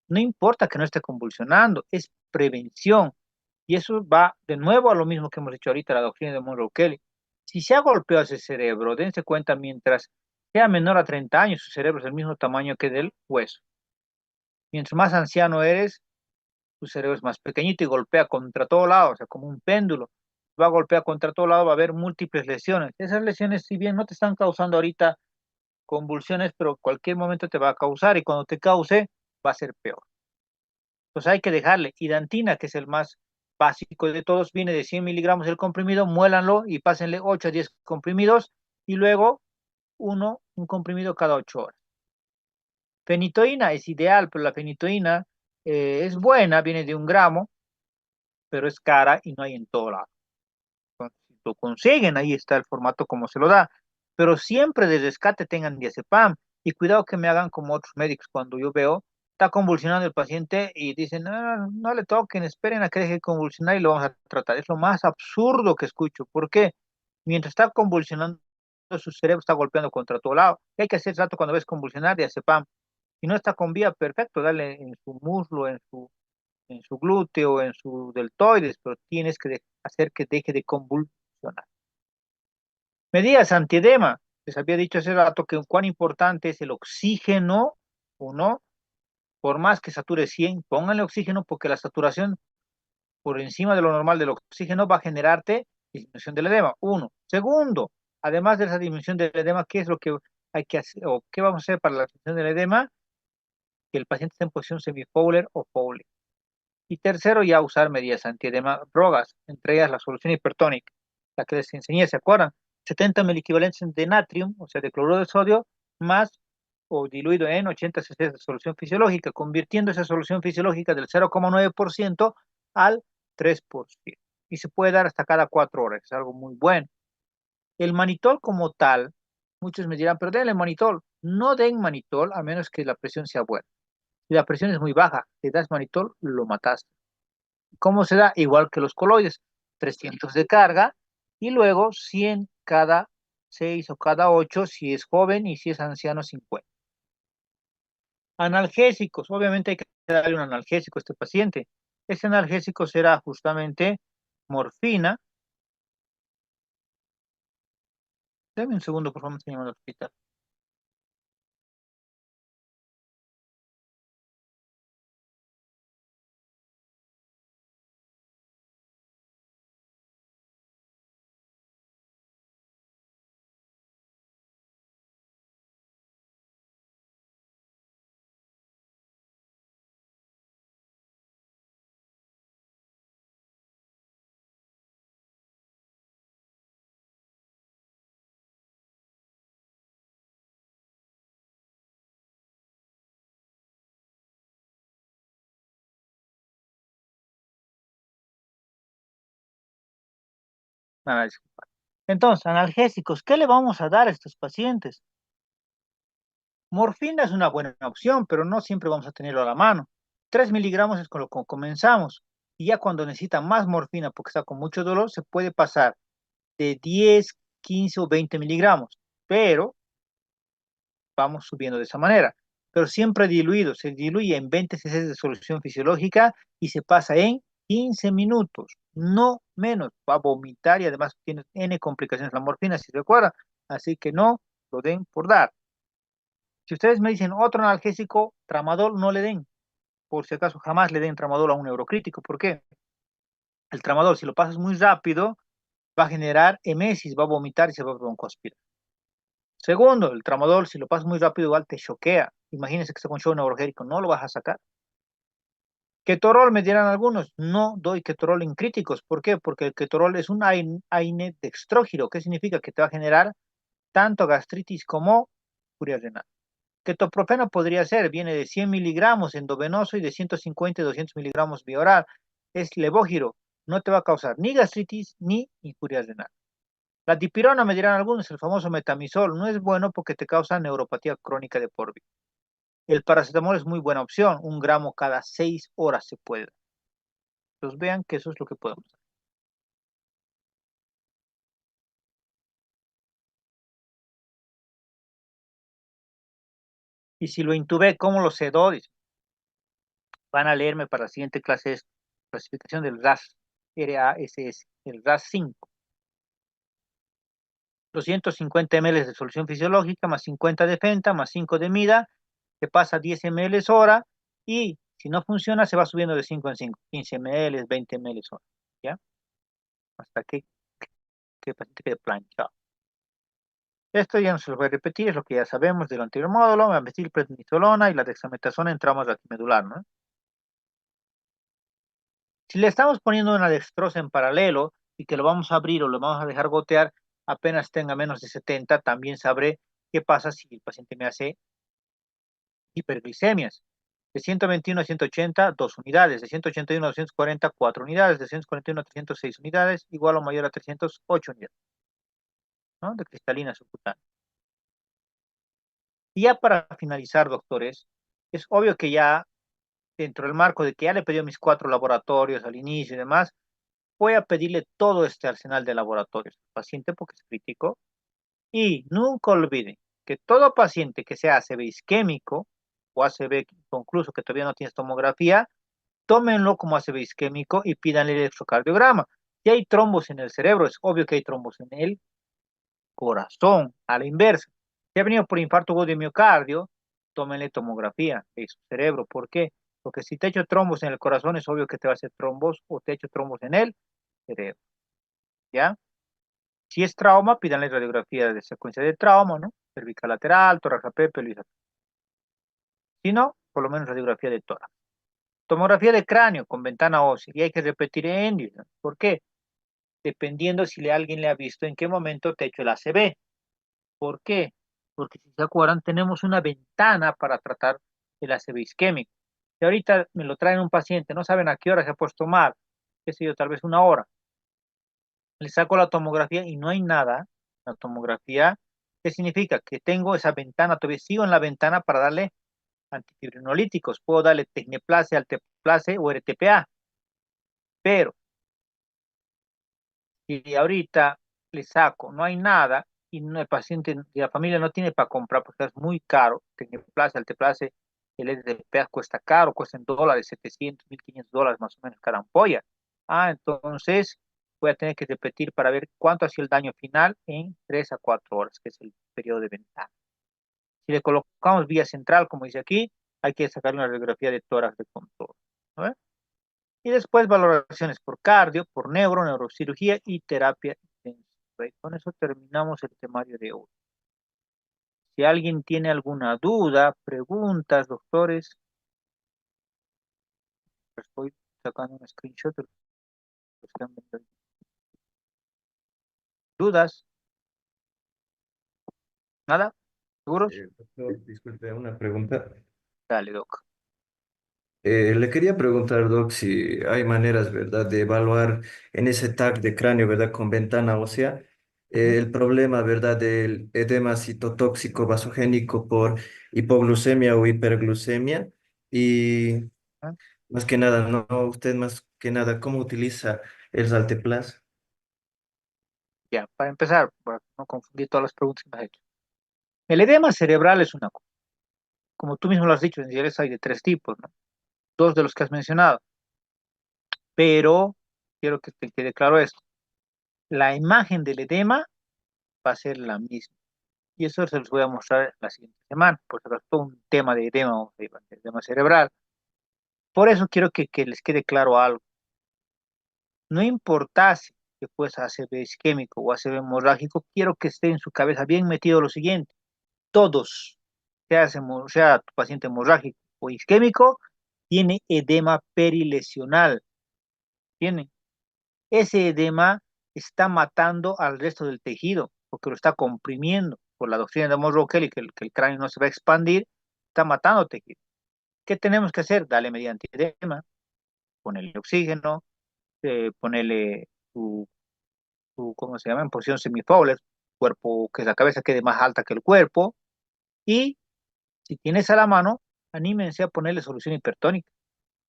no importa que no esté convulsionando, es prevención. Y eso va de nuevo a lo mismo que hemos dicho ahorita, la doctrina de Monroe Kelly. Si se ha golpeado ese cerebro, dense cuenta, mientras sea menor a 30 años, su cerebro es del mismo tamaño que del hueso. Mientras más anciano eres, tu cerebro es más pequeñito y golpea contra todo lado, o sea, como un péndulo. Va a golpear contra todo lado, va a haber múltiples lesiones. Esas lesiones, si bien no te están causando ahorita convulsiones, pero cualquier momento te va a causar y cuando te cause, va a ser peor. Entonces hay que dejarle hidantina, que es el más básico de todos, viene de 100 miligramos el comprimido, muélanlo y pásenle 8 a 10 comprimidos y luego un comprimido cada 8 horas. Fenitoína es ideal, pero la fenitoína es buena, viene de 1 gramo, pero es cara y no hay en todo lado. Entonces, si lo consiguen, ahí está el formato como se lo da, pero siempre de rescate tengan diazepam y cuidado que me hagan como otros médicos cuando yo veo está convulsionando el paciente y dicen, no, no le toquen, esperen a que deje de convulsionar y lo vamos a tratar. Es lo más absurdo que escucho. ¿Por qué? Mientras está convulsionando, su cerebro está golpeando contra todo lado. ¿Qué hay que hacer rato cuando ves convulsionar? Diazepam. Si no está con vía, perfecto, dale en su muslo, en su glúteo, en su deltoides, pero tienes que hacer que deje de convulsionar. Medidas antiedema. Les había dicho hace rato que cuán importante es el oxígeno o no. Por más que sature 100, pónganle oxígeno porque la saturación por encima de lo normal del oxígeno va a generarte disminución del edema. Uno. Segundo, además de esa disminución del edema, ¿qué es lo que hay que hacer o qué vamos a hacer para la disminución del edema? que el paciente esté en posición semifowler o Fowler. Y tercero, ya usar medidas antiedema drogas, entre ellas la solución hipertónica, la que les enseñé, ¿se acuerdan? 70 miliequivalentes de natrium, o sea, de cloruro de sodio, más o diluido en 80 cc de solución fisiológica, convirtiendo esa solución fisiológica del 0,9% al 3%. Y se puede dar hasta cada 4 horas, es algo muy bueno. El manitol como tal, muchos me dirán, pero denle manitol. No den manitol a menos que la presión sea buena. Si la presión es muy baja, le das manitol, lo mataste. ¿Cómo se da? Igual que los coloides, 300 de carga y luego 100 cada 6 o cada 8 si es joven y si es anciano 50. Analgésicos, obviamente hay que darle un analgésico a este paciente. Ese analgésico será justamente morfina. Dame un segundo, por favor, me estoy llamando al hospital. Nada, disculpa. Entonces, analgésicos, ¿qué le vamos a dar a estos pacientes? Morfina es una buena opción, pero no siempre vamos a tenerlo a la mano. 3 miligramos es con lo que comenzamos. Y ya cuando necesita más morfina porque está con mucho dolor, se puede pasar de 10, 15 o 20 miligramos. Pero vamos subiendo de esa manera. Pero siempre diluido. Se diluye en 20 cc de solución fisiológica y se pasa en 15 minutos. No menos. Va a vomitar y además tiene N complicaciones la morfina, si recuerda. Así que no lo den por dar. Si ustedes me dicen otro analgésico, tramadol no le den. Por si acaso, jamás le den tramadol a un neurocrítico. ¿Por qué? El tramadol, si lo pasas muy rápido, va a generar emesis, va a vomitar y se va a broncoaspirar. Segundo, el tramadol, si lo pasas muy rápido, igual te choquea. Imagínense que está con shock neurogénico, no lo vas a sacar. Ketorol, me dirán algunos, no doy ketorol en críticos. ¿Por qué? Porque el ketorol es un AINE dextrógiro, que significa que te va a generar tanto gastritis como furia renal. Ketoprofeno podría ser, viene de 100 miligramos endovenoso y de 150 y 200 miligramos vía oral. Es levógiro, no te va a causar ni gastritis ni infuria renal. La dipirona, me dirán algunos, el famoso metamizol, no es bueno porque te causa neuropatía crónica de por vida. El paracetamol es muy buena opción, 1 gramo cada 6 horas se puede. Entonces vean que eso es lo que podemos hacer. Y si lo intubé, ¿cómo lo sedó? Dice, van a leerme para la siguiente clase es clasificación del RAS, RASS, el RAS 5. 250 ml de solución fisiológica, más 50 de fenta, más 5 de mida, se pasa 10 ml hora y si no funciona se va subiendo de 5 en 5, 15 ml, 20 ml hora, ¿ya? Hasta que el paciente quede planchado. Esto ya no se lo voy a repetir, es lo que ya sabemos del anterior módulo, la metilprednisolona y la dexametasona en traumas raquimedular, ¿no? Si le estamos poniendo una dextrosa en paralelo y que lo vamos a abrir o lo vamos a dejar gotear, apenas tenga menos de 70, también sabré qué pasa si el paciente me hace hiperglicemias. De 121 a 180, 2 unidades. De 181 a 240, 4 unidades. De 241 a 306 unidades, igual o mayor a 308 unidades, ¿no? De cristalina subcutánea. Y ya para finalizar, doctores, es obvio que ya dentro del marco de que ya le pedí mis 4 laboratorios al inicio y demás, voy a pedirle todo este arsenal de laboratorios al paciente porque es crítico. Y nunca olviden que todo paciente que sea ACV isquémico o ACV concluso que todavía no tiene tomografía, tómenlo como ACV isquémico y pídanle el electrocardiograma. Si hay trombos en el cerebro, es obvio que hay trombos en el corazón, a la inversa. Si ha venido por infarto agudo de miocardio, tómenle tomografía de su cerebro. ¿Por qué? Porque si te ha hecho trombos en el corazón, es obvio que te va a hacer trombos o te ha hecho trombos en el cerebro. ¿Ya? Si es trauma, pídanle radiografía de secuencia de trauma, ¿no? Cervical lateral, tórax pélvico. Si no, por lo menos radiografía de tórax. Tomografía de cráneo con ventana ósea y hay que repetir en índice. ¿Por qué? Dependiendo si alguien le ha visto en qué momento te ha hecho el ACV. ¿Por qué? Porque si se acuerdan, tenemos una ventana para tratar el ACV isquémico. Si ahorita me lo traen un paciente, no saben a qué hora se ha puesto mal, qué sé yo, tal vez una hora, le saco la tomografía y no hay nada, la tomografía, ¿qué significa? Que tengo esa ventana, todavía sigo en la ventana para darle antifibrinolíticos, puedo darle tecneplase, alteplase o RTPA, pero si ahorita le saco, no hay nada y el paciente y la familia no tiene para comprar porque es muy caro, tecneplase, alteplase, el RTPA cuesta caro, cuesta en dólares, 700, $1,500 más o menos cada ampolla. Entonces voy a tener que repetir para ver cuánto ha sido el daño final en 3 a 4 horas, que es el periodo de ventana. Si le colocamos vía central, como dice aquí, hay que sacar una radiografía de tórax de control. ¿No? Y después valoraciones por cardio, por neurocirugía y terapia intensiva. Y con eso terminamos el temario de hoy. Si alguien tiene alguna duda, preguntas, doctores, pues estoy sacando un screenshot de los que han venido. ¿Dudas? ¿Nada? ¿Seguros? Doctor, disculpe, una pregunta. Dale, doc. Le quería preguntar, Doc, si hay maneras, ¿verdad?, de evaluar en ese TAC de cráneo, ¿verdad?, con ventana ósea, Ujú. el problema, ¿verdad?, del edema citotóxico vasogénico por hipoglucemia o hiperglucemia. Y ¿Ah? más que nada, no, usted más que nada, ¿cómo utiliza el Salteplas? Ya, para empezar, para no confundir todas las preguntas que me has hecho. El edema cerebral es una cosa. Como tú mismo lo has dicho, en realidad hay de tres tipos, ¿no? Dos de los que has mencionado. Pero quiero que te quede claro esto. La imagen del edema va a ser la misma. Y eso se los voy a mostrar la siguiente semana, porque es todo un tema de edema, o de edema cerebral. Por eso quiero que les quede claro algo. No importase que fuese ACV isquémico o ACV hemorrágico, quiero que esté en su cabeza bien metido lo siguiente. Todos, sea tu paciente hemorrágico o isquémico, tiene edema perilesional. Tiene. Ese edema está matando al resto del tejido, porque lo está comprimiendo. Por la doctrina de Monroe-Kelly, que el cráneo no se va a expandir, está matando tejido. ¿Qué tenemos que hacer? Darle media antiedema, ponerle oxígeno, ponerle ¿cómo se llama? En posición semifowler, cuerpo, que la cabeza quede más alta que el cuerpo, y si tienes a la mano, anímense a ponerle solución hipertónica.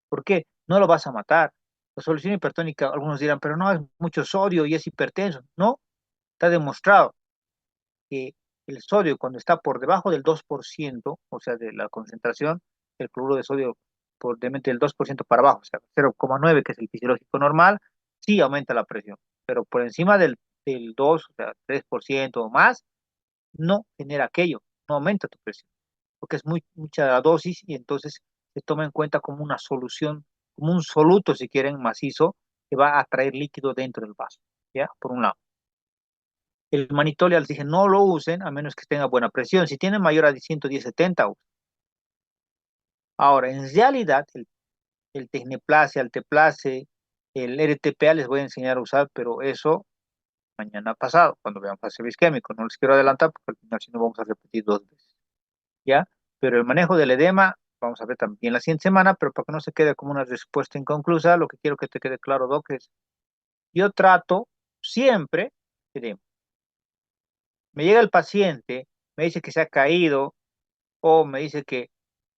¿Por qué? No lo vas a matar. La solución hipertónica, algunos dirán, pero no, es mucho sodio y es hipertenso. No, está demostrado que el sodio cuando está por debajo del 2%, o sea, de la concentración del cloruro de sodio por de del 2% para abajo, o sea, 0,9, que es el fisiológico normal, sí aumenta la presión, pero por encima del 2, o sea, 3% o más, no genera aquello, no aumenta tu presión, porque es mucha la dosis y entonces se toma en cuenta como una solución, como un soluto, si quieren, macizo, que va a traer líquido dentro del vaso, ¿ya? Por un lado. El manitol, les dije, no lo usen a menos que tenga buena presión. Si tiene mayor a 110-70, usen. Ahora, en realidad, el Tecneplase, Alteplase, el RTPA les voy a enseñar a usar, pero eso mañana pasado, cuando veamos fase isquémico. No les quiero adelantar porque al final si no vamos a repetir dos veces. ¿Ya? Pero el manejo del edema, vamos a ver también la siguiente semana, pero para que no se quede como una respuesta inconclusa, lo que quiero que te quede claro, Doc, es yo trato siempre edema. Me llega el paciente, me dice que se ha caído, o me dice que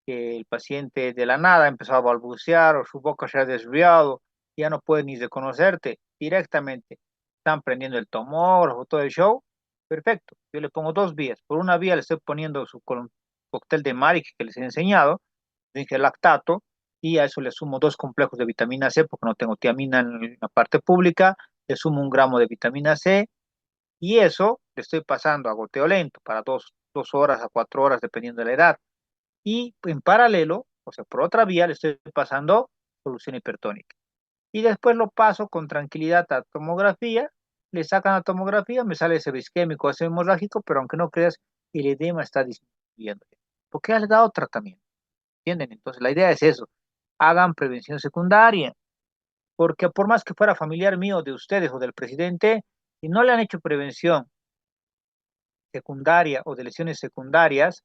el paciente de la nada empezó a balbucear o su boca se ha desviado, ya no puede ni reconocerte directamente. Están prendiendo el tomógrafo, todo el show. Perfecto. Yo le pongo dos vías. Por una vía le estoy poniendo su cóctel de Maric que les he enseñado, dije lactato, y a eso le sumo dos complejos de vitamina C, porque no tengo tiamina en la parte pública, le sumo 1 gramo de vitamina C, y eso le estoy pasando a goteo lento para 2 horas a 4 horas, dependiendo de la edad. Y en paralelo, o sea, por otra vía, le estoy pasando solución hipertónica. Y después lo paso con tranquilidad a tomografía, le sacan la tomografía, me sale ese isquémico, ese hemorrágico, pero aunque no creas, el edema está disminuyendo. Porque has dado tratamiento. ¿entienden? Entonces la idea es eso, hagan prevención secundaria, porque por más que fuera familiar mío de ustedes o del presidente, si no le han hecho prevención secundaria o de lesiones secundarias,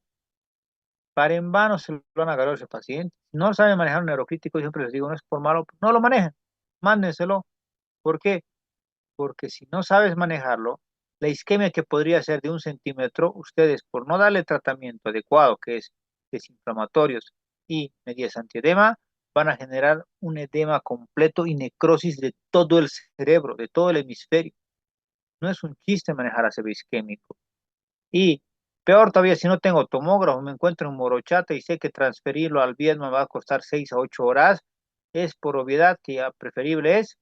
para en vano se lo van a agarrar a ese paciente. Si no saben manejar un neurocrítico, yo siempre les digo, no es por malo, no lo manejen, mándenselo. ¿Por qué? Porque si no sabes manejarlo, la isquemia que podría ser de 1 centímetro, ustedes por no darle tratamiento adecuado, que es desinflamatorios y medidas antiedema, van a generar un edema completo y necrosis de todo el cerebro, de todo el hemisferio. No es un chiste manejar ACV isquémico. Y peor todavía, si no tengo tomógrafo, me encuentro en Morochata y sé que transferirlo al Vietnam me va a costar 6 a 8 horas, es por obviedad que ya preferible es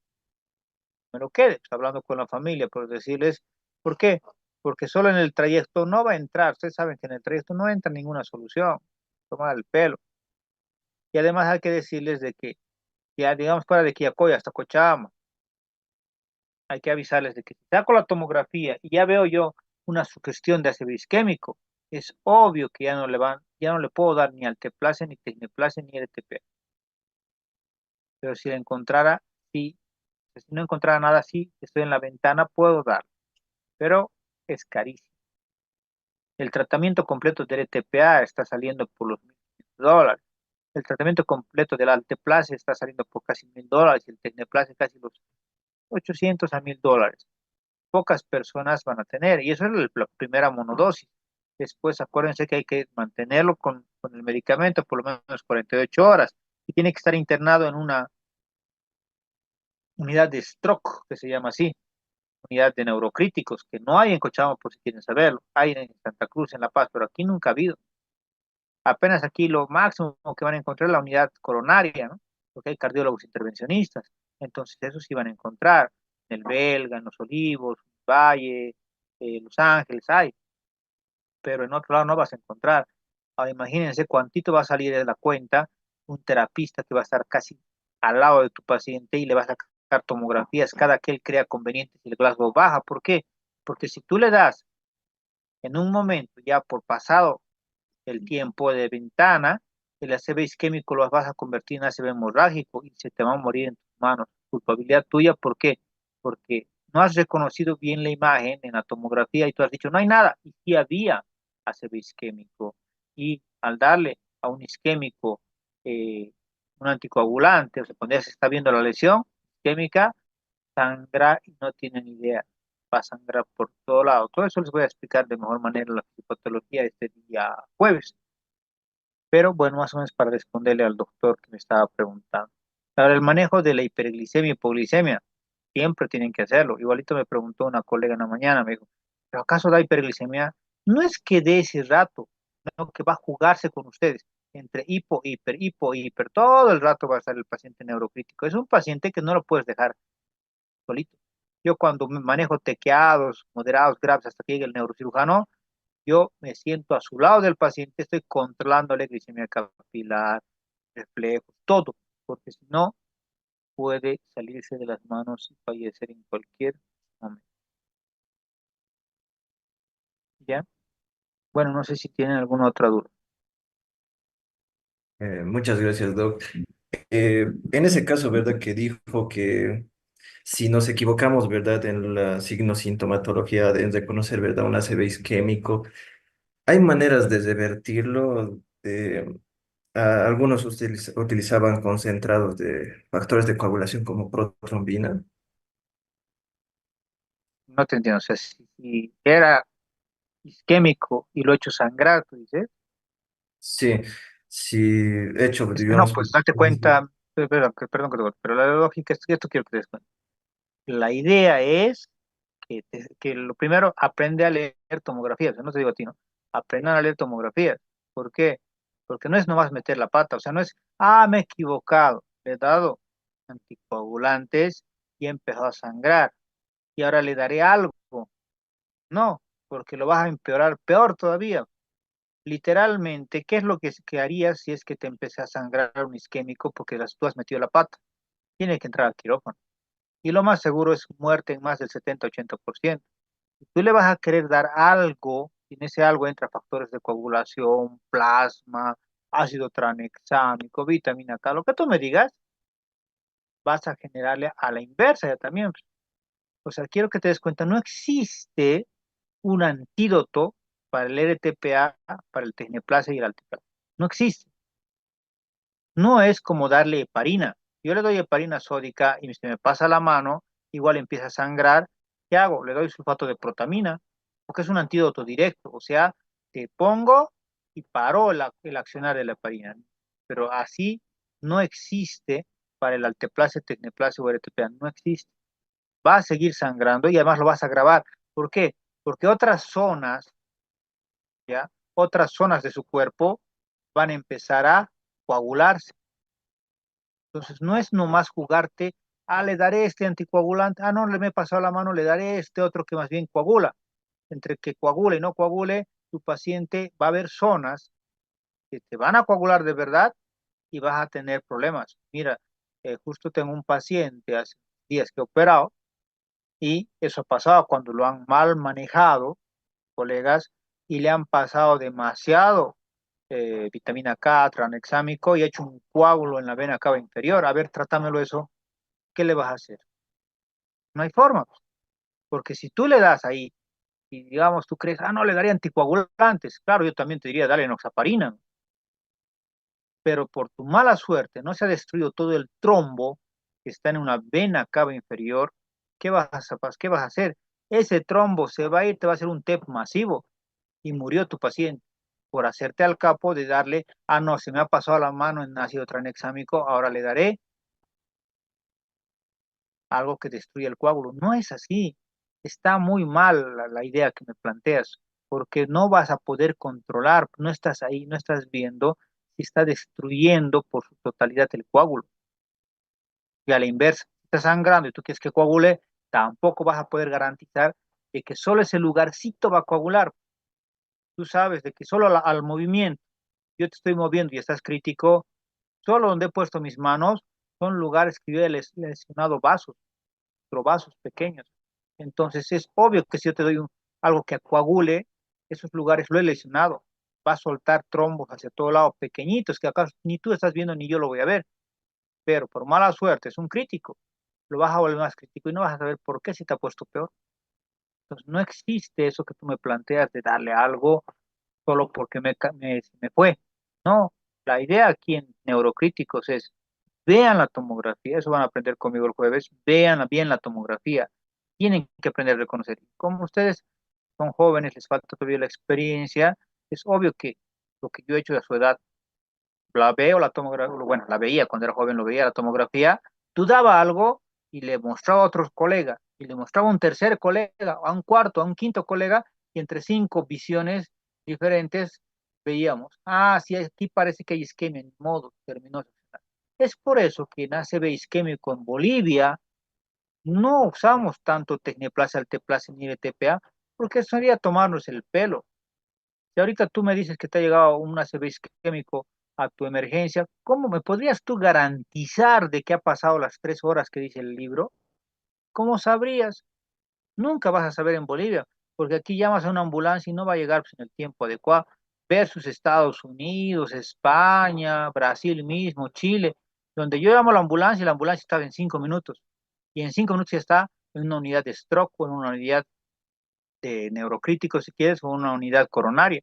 me lo quede, pues, hablando con la familia, por decirles, ¿por qué? Porque solo en el trayecto no va a entrar, ustedes saben que en el trayecto no entra ninguna solución, tomar el pelo. Y además hay que decirles de que ya digamos para de Quillacoya hasta Cochabamba, hay que avisarles de que si saco la tomografía y ya veo yo una sugestión de ácido isquémico, es obvio que ya no le puedo dar ni alteplase, ni tecneplase, ni RTP. Pero si la encontrara, sí, si no encontrara nada así, estoy en la ventana, puedo dar, pero es carísimo. El tratamiento completo del ETPA está saliendo por los $1.500. El tratamiento completo del Alteplase está saliendo por casi $1.000 y el Tecneplase casi los 800 a $1.000. Pocas personas van a tener y eso es la primera monodosis. Después acuérdense que hay que mantenerlo con el medicamento por lo menos 48 horas y tiene que estar internado en una unidad de stroke, que se llama así, unidad de neurocríticos, que no hay en Cochabamba por si quieren saberlo, hay en Santa Cruz, en La Paz, pero aquí nunca ha habido. Apenas aquí lo máximo que van a encontrar es la unidad coronaria, ¿no? Porque hay cardiólogos intervencionistas. Entonces, eso sí van a encontrar en el Belga, en Los Olivos, Valle, Los Ángeles, hay, pero en otro lado no vas a encontrar. Ahora, imagínense cuántito va a salir de la cuenta un terapista que va a estar casi al lado de tu paciente y le vas a sacar tomografías cada que él crea conveniente si el Glasgow baja. ¿Por qué? Porque si tú le das en un momento, ya por pasado el tiempo de ventana, el ACV isquémico lo vas a convertir en ACV hemorrágico y se te va a morir en tus manos. Culpabilidad tuya, ¿por qué? Porque no has reconocido bien la imagen en la tomografía y tú has dicho, no hay nada, y sí había ACV isquémico. Y al darle a un isquémico un anticoagulante, o sea, cuando ya se está viendo la lesión isquémica, sangra y no tienen idea, va a sangrar por todo lado. Todo eso les voy a explicar de mejor manera en la psicopatología este día jueves. Pero bueno, más o menos para responderle al doctor que me estaba preguntando. Ahora, el manejo de la hiperglicemia y hipoglicemia, siempre tienen que hacerlo. Igualito me preguntó una colega en la mañana, me dijo, ¿pero acaso da hiperglicemia? No es que dé ese rato, no que va a jugarse con ustedes. Entre hipo, hiper, todo el rato va a estar el paciente neurocrítico. Es un paciente que no lo puedes dejar solito. Yo cuando me manejo tequeados, moderados, graves, hasta que llegue el neurocirujano, yo me siento a su lado del paciente, estoy controlándole glicemia capilar, reflejos, todo, porque si no, puede salirse de las manos y fallecer en cualquier momento. ¿Ya? Bueno, no sé si tienen alguna otra duda. Muchas gracias, Doc. En ese caso, ¿verdad? Que dijo que si nos equivocamos, ¿verdad? En la signo-sintomatología, en reconocer, ¿verdad? Un ACV isquémico, hay maneras de revertirlo. Algunos utilizaban concentrados de factores de coagulación como protrombina. No te entiendo, o sea, si era isquémico y lo he hecho sangrar, tú dices, Sí, sí, hecho, es que no, digamos, pues date cuenta, perdón, pero la lógica es que esto quiero que te des cuenta. La idea es que lo primero aprende a leer tomografías, no te digo a ti, ¿no? Aprendan a leer tomografías. ¿Por qué? Porque no es nomás meter la pata, o sea, no es, me he equivocado, le he dado anticoagulantes y he empezado a sangrar y ahora le daré algo. No, porque lo vas a empeorar peor todavía. Literalmente, ¿qué es lo que harías si es que te empecé a sangrar un isquémico porque tú has metido la pata? Tiene que entrar al quirófano. Y lo más seguro es muerte en más del 70-80%. Tú le vas a querer dar algo, y en ese algo entra factores de coagulación, plasma, ácido tranexámico, vitamina K, lo que tú me digas, vas a generarle a la inversa ya también. O sea, quiero que te des cuenta, no existe un antídoto para el RTPA, para el Tecneplasia y el Altiplano. No existe. No es como darle heparina. Yo le doy heparina sódica y se me pasa la mano, igual empieza a sangrar. ¿Qué hago? Le doy sulfato de protamina, porque es un antídoto directo. O sea, te pongo y paró el accionar de la heparina. Pero así no existe para el alteplasia, tecneplasia o RTPA. No existe. Va a seguir sangrando y además lo vas a agravar. ¿Por qué? Porque otras zonas, ¿ya? Otras zonas de su cuerpo van a empezar a coagularse. Entonces, no es nomás jugarte, le daré este anticoagulante, no, le me he pasado la mano, le daré este otro que más bien coagula. Entre que coagule y no coagule, tu paciente va a haber zonas que te van a coagular de verdad y vas a tener problemas. Mira, justo tengo un paciente hace días que he operado y eso ha pasado cuando lo han mal manejado, colegas, y le han pasado demasiado vitamina K, tranexámico y ha hecho un coágulo en la vena cava inferior. A ver, trátamelo eso. ¿Qué le vas a hacer? No hay forma, porque si tú le das ahí y digamos tú crees, no, le daría anticoagulantes, claro, yo también te diría, dale enoxaparina, pero por tu mala suerte no se ha destruido todo el trombo que está en una vena cava inferior. ¿Qué vas a hacer? Ese trombo se va a ir, te va a hacer un TEP masivo y murió tu paciente por hacerte al capo de darle, no, se me ha pasado la mano en ácido tranexámico, ahora le daré algo que destruya el coágulo. No es así. Está muy mal la idea que me planteas, porque no vas a poder controlar, no estás ahí, no estás viendo si está destruyendo por su totalidad el coágulo. Y a la inversa, si está sangrando y tú quieres que coagule, tampoco vas a poder garantizar de que solo ese lugarcito va a coagular. Tú sabes de que solo al movimiento, yo te estoy moviendo y estás crítico, solo donde he puesto mis manos son lugares que yo he lesionado vasos vasos pequeños. Entonces es obvio que si yo te doy algo que coagule, esos lugares lo he lesionado. Va a soltar trombos hacia todo lado pequeñitos que acá ni tú estás viendo ni yo lo voy a ver. Pero por mala suerte es un crítico. Lo vas a volver más crítico y no vas a saber por qué se te ha puesto peor. Entonces no existe eso que tú me planteas de darle algo solo porque me fue. No, la idea aquí en Neurocríticos es vean la tomografía, eso van a aprender conmigo el jueves, vean bien la tomografía, tienen que aprender a reconocer. Como ustedes son jóvenes, les falta todavía la experiencia, es obvio que lo que yo he hecho a su edad, la veo la tomografía, bueno, la veía cuando era joven, lo veía la tomografía, dudaba algo y le mostraba a otros colegas, y le mostraba a un tercer colega, a un cuarto, a un quinto colega, y entre cinco visiones diferentes veíamos, sí, aquí parece que hay isquemia, en modo, terminó. Es por eso que en ACV isquémico en Bolivia no usamos tanto Tecneplasia, Alteplasia ni TPA, porque sería tomarnos el pelo. Si ahorita tú me dices que te ha llegado un ACV isquémico a tu emergencia, ¿cómo me podrías tú garantizar de que ha pasado las 3 horas que dice el libro? ¿Cómo sabrías? Nunca vas a saber en Bolivia, porque aquí llamas a una ambulancia y no va a llegar pues, en el tiempo adecuado. Versus Estados Unidos, España, Brasil mismo, Chile, donde yo llamo a la ambulancia y la ambulancia estaba en 5 minutos. Y en 5 minutos ya está en una unidad de stroke o en una unidad de neurocrítico, si quieres, o una unidad coronaria.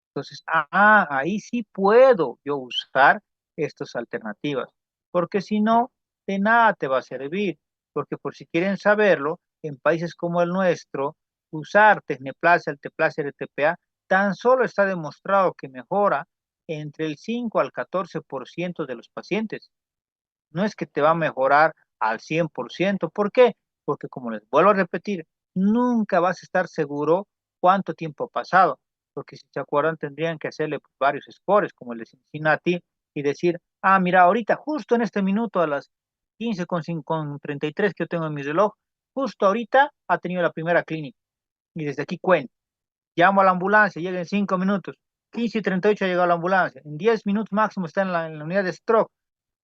Entonces, ahí sí puedo yo usar estas alternativas, porque si no, de nada te va a servir, porque por si quieren saberlo, en países como el nuestro, usar Tecneplasia, Alteplasia, RTPA, tan solo está demostrado que mejora entre el 5 al 14% de los pacientes. No es que te va a mejorar al 100%. ¿Por qué? Porque como les vuelvo a repetir, nunca vas a estar seguro cuánto tiempo ha pasado. Porque si se acuerdan, tendrían que hacerle varios scores, como el de Cincinnati, y decir, mira, ahorita, justo en este minuto, a las 15:33 que yo tengo en mi reloj, justo ahorita ha tenido la primera clínica. Y desde aquí cuento. Llamo a la ambulancia, llega en 5 minutos. 15:38 ha llegado la ambulancia. En 10 minutos máximo está en la unidad de stroke.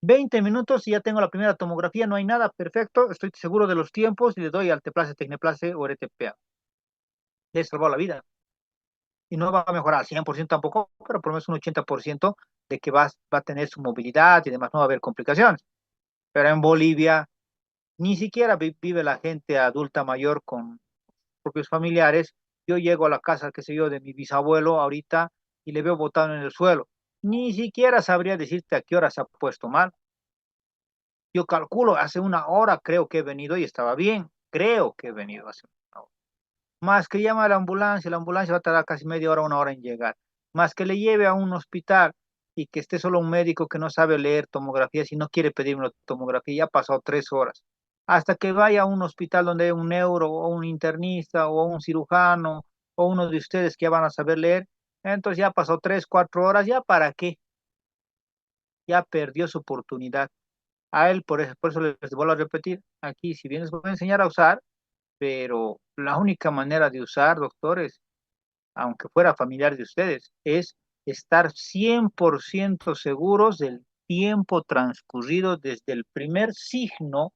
20 minutos y ya tengo la primera tomografía, no hay nada, perfecto, estoy seguro de los tiempos y le doy alteplase, tecneplase o RTPA. Le he salvado la vida. Y no va a mejorar al 100% tampoco, pero por lo menos un 80% de que va a tener su movilidad y demás, no va a haber complicaciones. Pero en Bolivia ni siquiera vive la gente adulta mayor con propios familiares. Yo llego a la casa, qué sé yo, de mi bisabuelo ahorita y le veo botado en el suelo. Ni siquiera sabría decirte a qué hora se ha puesto mal. Yo calculo, hace una hora creo que he venido y estaba bien. Creo que he venido hace una hora. Más que llama a la ambulancia va a tardar casi media hora, una hora en llegar. Más que le lleve a un hospital y que esté solo un médico que no sabe leer tomografías y no quiere pedirme una tomografía, ya ha pasado 3 horas. Hasta que vaya a un hospital donde hay un neuro o un internista o un cirujano o uno de ustedes que ya van a saber leer, entonces ya pasó 3, 4 horas, ¿ya para qué? Ya perdió su oportunidad. A él, por eso les vuelvo a repetir, aquí si bien les voy a enseñar a usar, pero la única manera de usar, doctores, aunque fuera familiar de ustedes, es estar 100% seguros del tiempo transcurrido desde el primer signo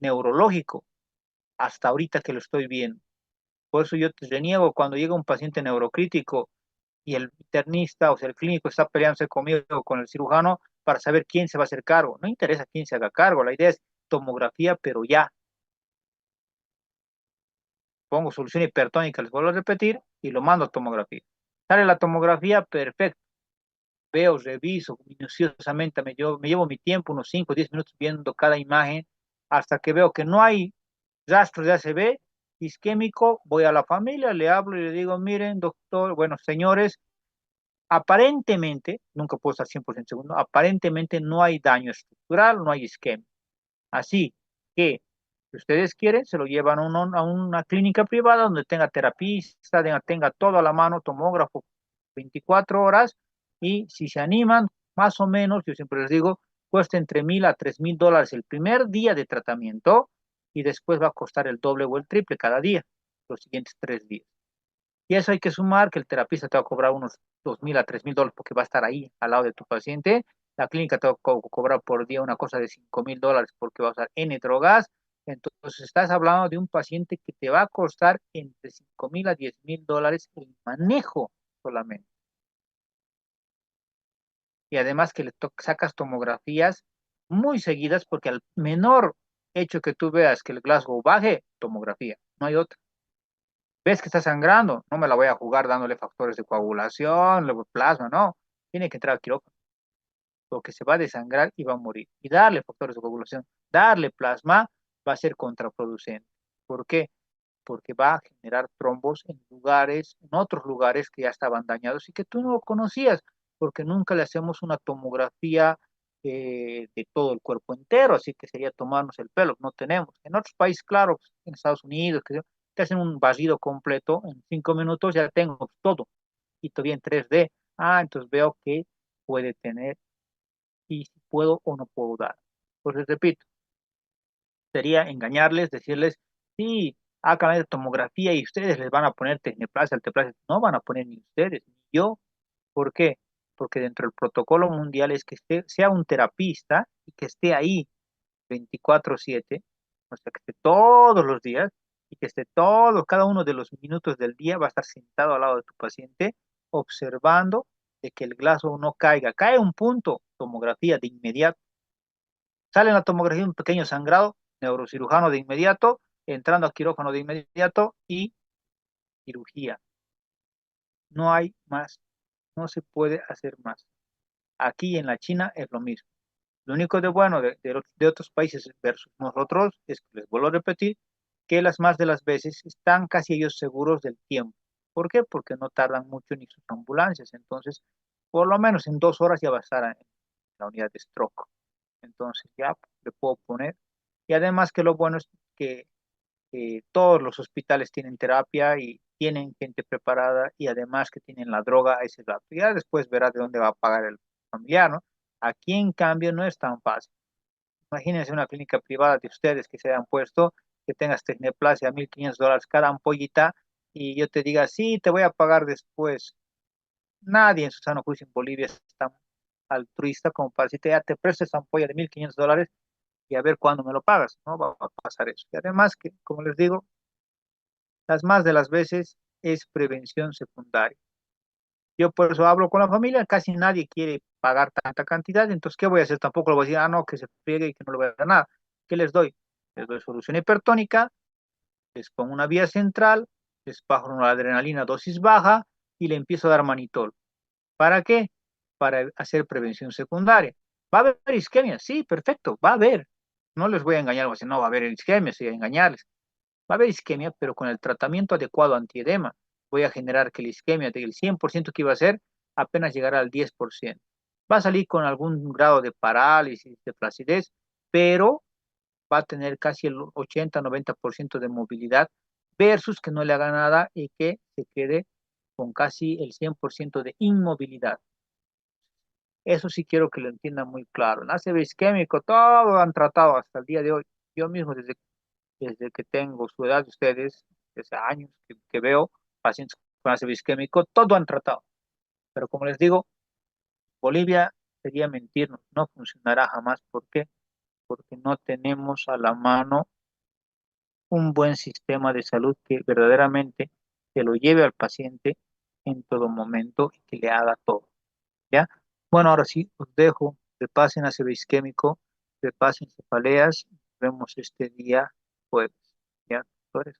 neurológico hasta ahorita que lo estoy viendo. Por eso yo te reniego cuando llega un paciente neurocrítico y el internista, o sea, el clínico está peleándose conmigo o con el cirujano para saber quién se va a hacer cargo. No interesa quién se haga cargo, la idea es tomografía, pero ya. Pongo solución hipertónica, les vuelvo a repetir, y lo mando a tomografía. Sale la tomografía, perfecto. Veo, reviso minuciosamente, me llevo mi tiempo, unos 5 o 10 minutos viendo cada imagen, hasta que veo que no hay rastros de ACV isquémico, voy a la familia, le hablo y le digo, miren, doctor, bueno, señores, aparentemente, nunca puedo estar 100% seguro, aparentemente no hay daño estructural, no hay isquemia. Así que, si ustedes quieren, se lo llevan a una clínica privada donde tenga terapista, tenga todo a la mano, tomógrafo 24 horas, y si se animan, más o menos, yo siempre les digo, cuesta entre $1,000 a $3,000 el primer día de tratamiento y después va a costar el doble o el triple cada día, los siguientes 3 días. Y eso hay que sumar que el terapista te va a cobrar unos $2,000 a $3,000 porque va a estar ahí al lado de tu paciente. La clínica te va a cobrar por día una cosa de $5,000 porque va a usar N drogas. Entonces estás hablando de un paciente que te va a costar entre $5,000 a $10,000 el manejo solamente. Y además que sacas tomografías muy seguidas porque al menor hecho que tú veas que el Glasgow baje, tomografía, no hay otra. ¿Ves que está sangrando? No me la voy a jugar dándole factores de coagulación, luego plasma, no. Tiene que entrar al quirófano porque se va a desangrar y va a morir. Y darle factores de coagulación, darle plasma va a ser contraproducente. ¿Por qué? Porque va a generar trombos en lugares, en otros lugares que ya estaban dañados y que tú no lo conocías, porque nunca le hacemos una tomografía de todo el cuerpo entero, así que sería tomarnos el pelo, no tenemos. En otros países, claro, pues, en Estados Unidos, que te hacen un barrido completo, en 5 minutos ya tengo todo, y todavía en 3D. Ah, entonces veo que puede tener y si puedo o no puedo dar. Pues les repito, sería engañarles, decirles, sí, hagan la tomografía y ustedes les van a poner tecneplasia, alteplasia. No van a poner ni ustedes, ni yo. ¿Por qué? Porque dentro del protocolo mundial es que sea un terapista y que esté ahí 24/7, o sea, que esté todos los días y que esté cada uno de los minutos del día va a estar sentado al lado de tu paciente observando de que el glaso no caiga. Cae un punto, tomografía de inmediato. Sale en la tomografía un pequeño sangrado, neurocirujano de inmediato, entrando a quirófano de inmediato y cirugía. No hay más, no se puede hacer más. Aquí en la China es lo mismo. Lo único de bueno de otros países versus nosotros es que les vuelvo a repetir que las más de las veces están casi ellos seguros del tiempo. ¿Por qué? Porque no tardan mucho ni sus ambulancias. Entonces, por lo menos en 2 horas ya va a estar en la unidad de stroke. Entonces ya le puedo poner. Y además que lo bueno es que todos los hospitales tienen terapia y tienen gente preparada y además que tienen la droga a ese rato. Ya después verá de dónde va a pagar el familiar, ¿no? Aquí en cambio no es tan fácil. Imagínense una clínica privada de ustedes que se hayan puesto, que tengas tecneplasia a $1,500 cada ampollita y yo te diga, sí, te voy a pagar después. Nadie en su sano juicio en Bolivia es tan altruista como para decirte, ya te presto esta ampolla de $1,500 y a ver cuándo me lo pagas. No va a pasar eso. Y además que, como les digo, las más de las veces es prevención secundaria. Yo por eso hablo con la familia, casi nadie quiere pagar tanta cantidad, entonces, ¿qué voy a hacer? Tampoco le voy a decir, ah, no, que se friegue y que no le voy a dar nada. ¿Qué les doy? Les doy solución hipertónica, les pongo una vía central, les bajo una adrenalina dosis baja y le empiezo a dar manitol. ¿Para qué? Para hacer prevención secundaria. ¿Va a haber isquemia? Sí, perfecto, va a haber. No les voy a engañar, voy a decir, no va a haber isquemia, sí, a engañarles. Va a haber isquemia, pero con el tratamiento adecuado antiedema voy a generar que la isquemia del 100% que iba a ser apenas llegará al 10%. Va a salir con algún grado de parálisis, de flacidez, pero va a tener casi el 80-90% de movilidad versus que no le haga nada y que se quede con casi el 100% de inmovilidad. Eso sí quiero que lo entiendan muy claro. En ACV isquémico, todo han tratado hasta el día de hoy. Yo mismo, desde que tengo su edad, ustedes, desde años que veo pacientes con ACV isquémico, todo han tratado. Pero como les digo, Bolivia sería mentirnos, no funcionará jamás. ¿Por qué? Porque no tenemos a la mano un buen sistema de salud que verdaderamente se lo lleve al paciente en todo momento y que le haga todo. ¿Ya? Bueno, ahora sí, os dejo, repasen ácido isquémico, repasen cefaleas, vemos este día jueves, ¿ya, doctores?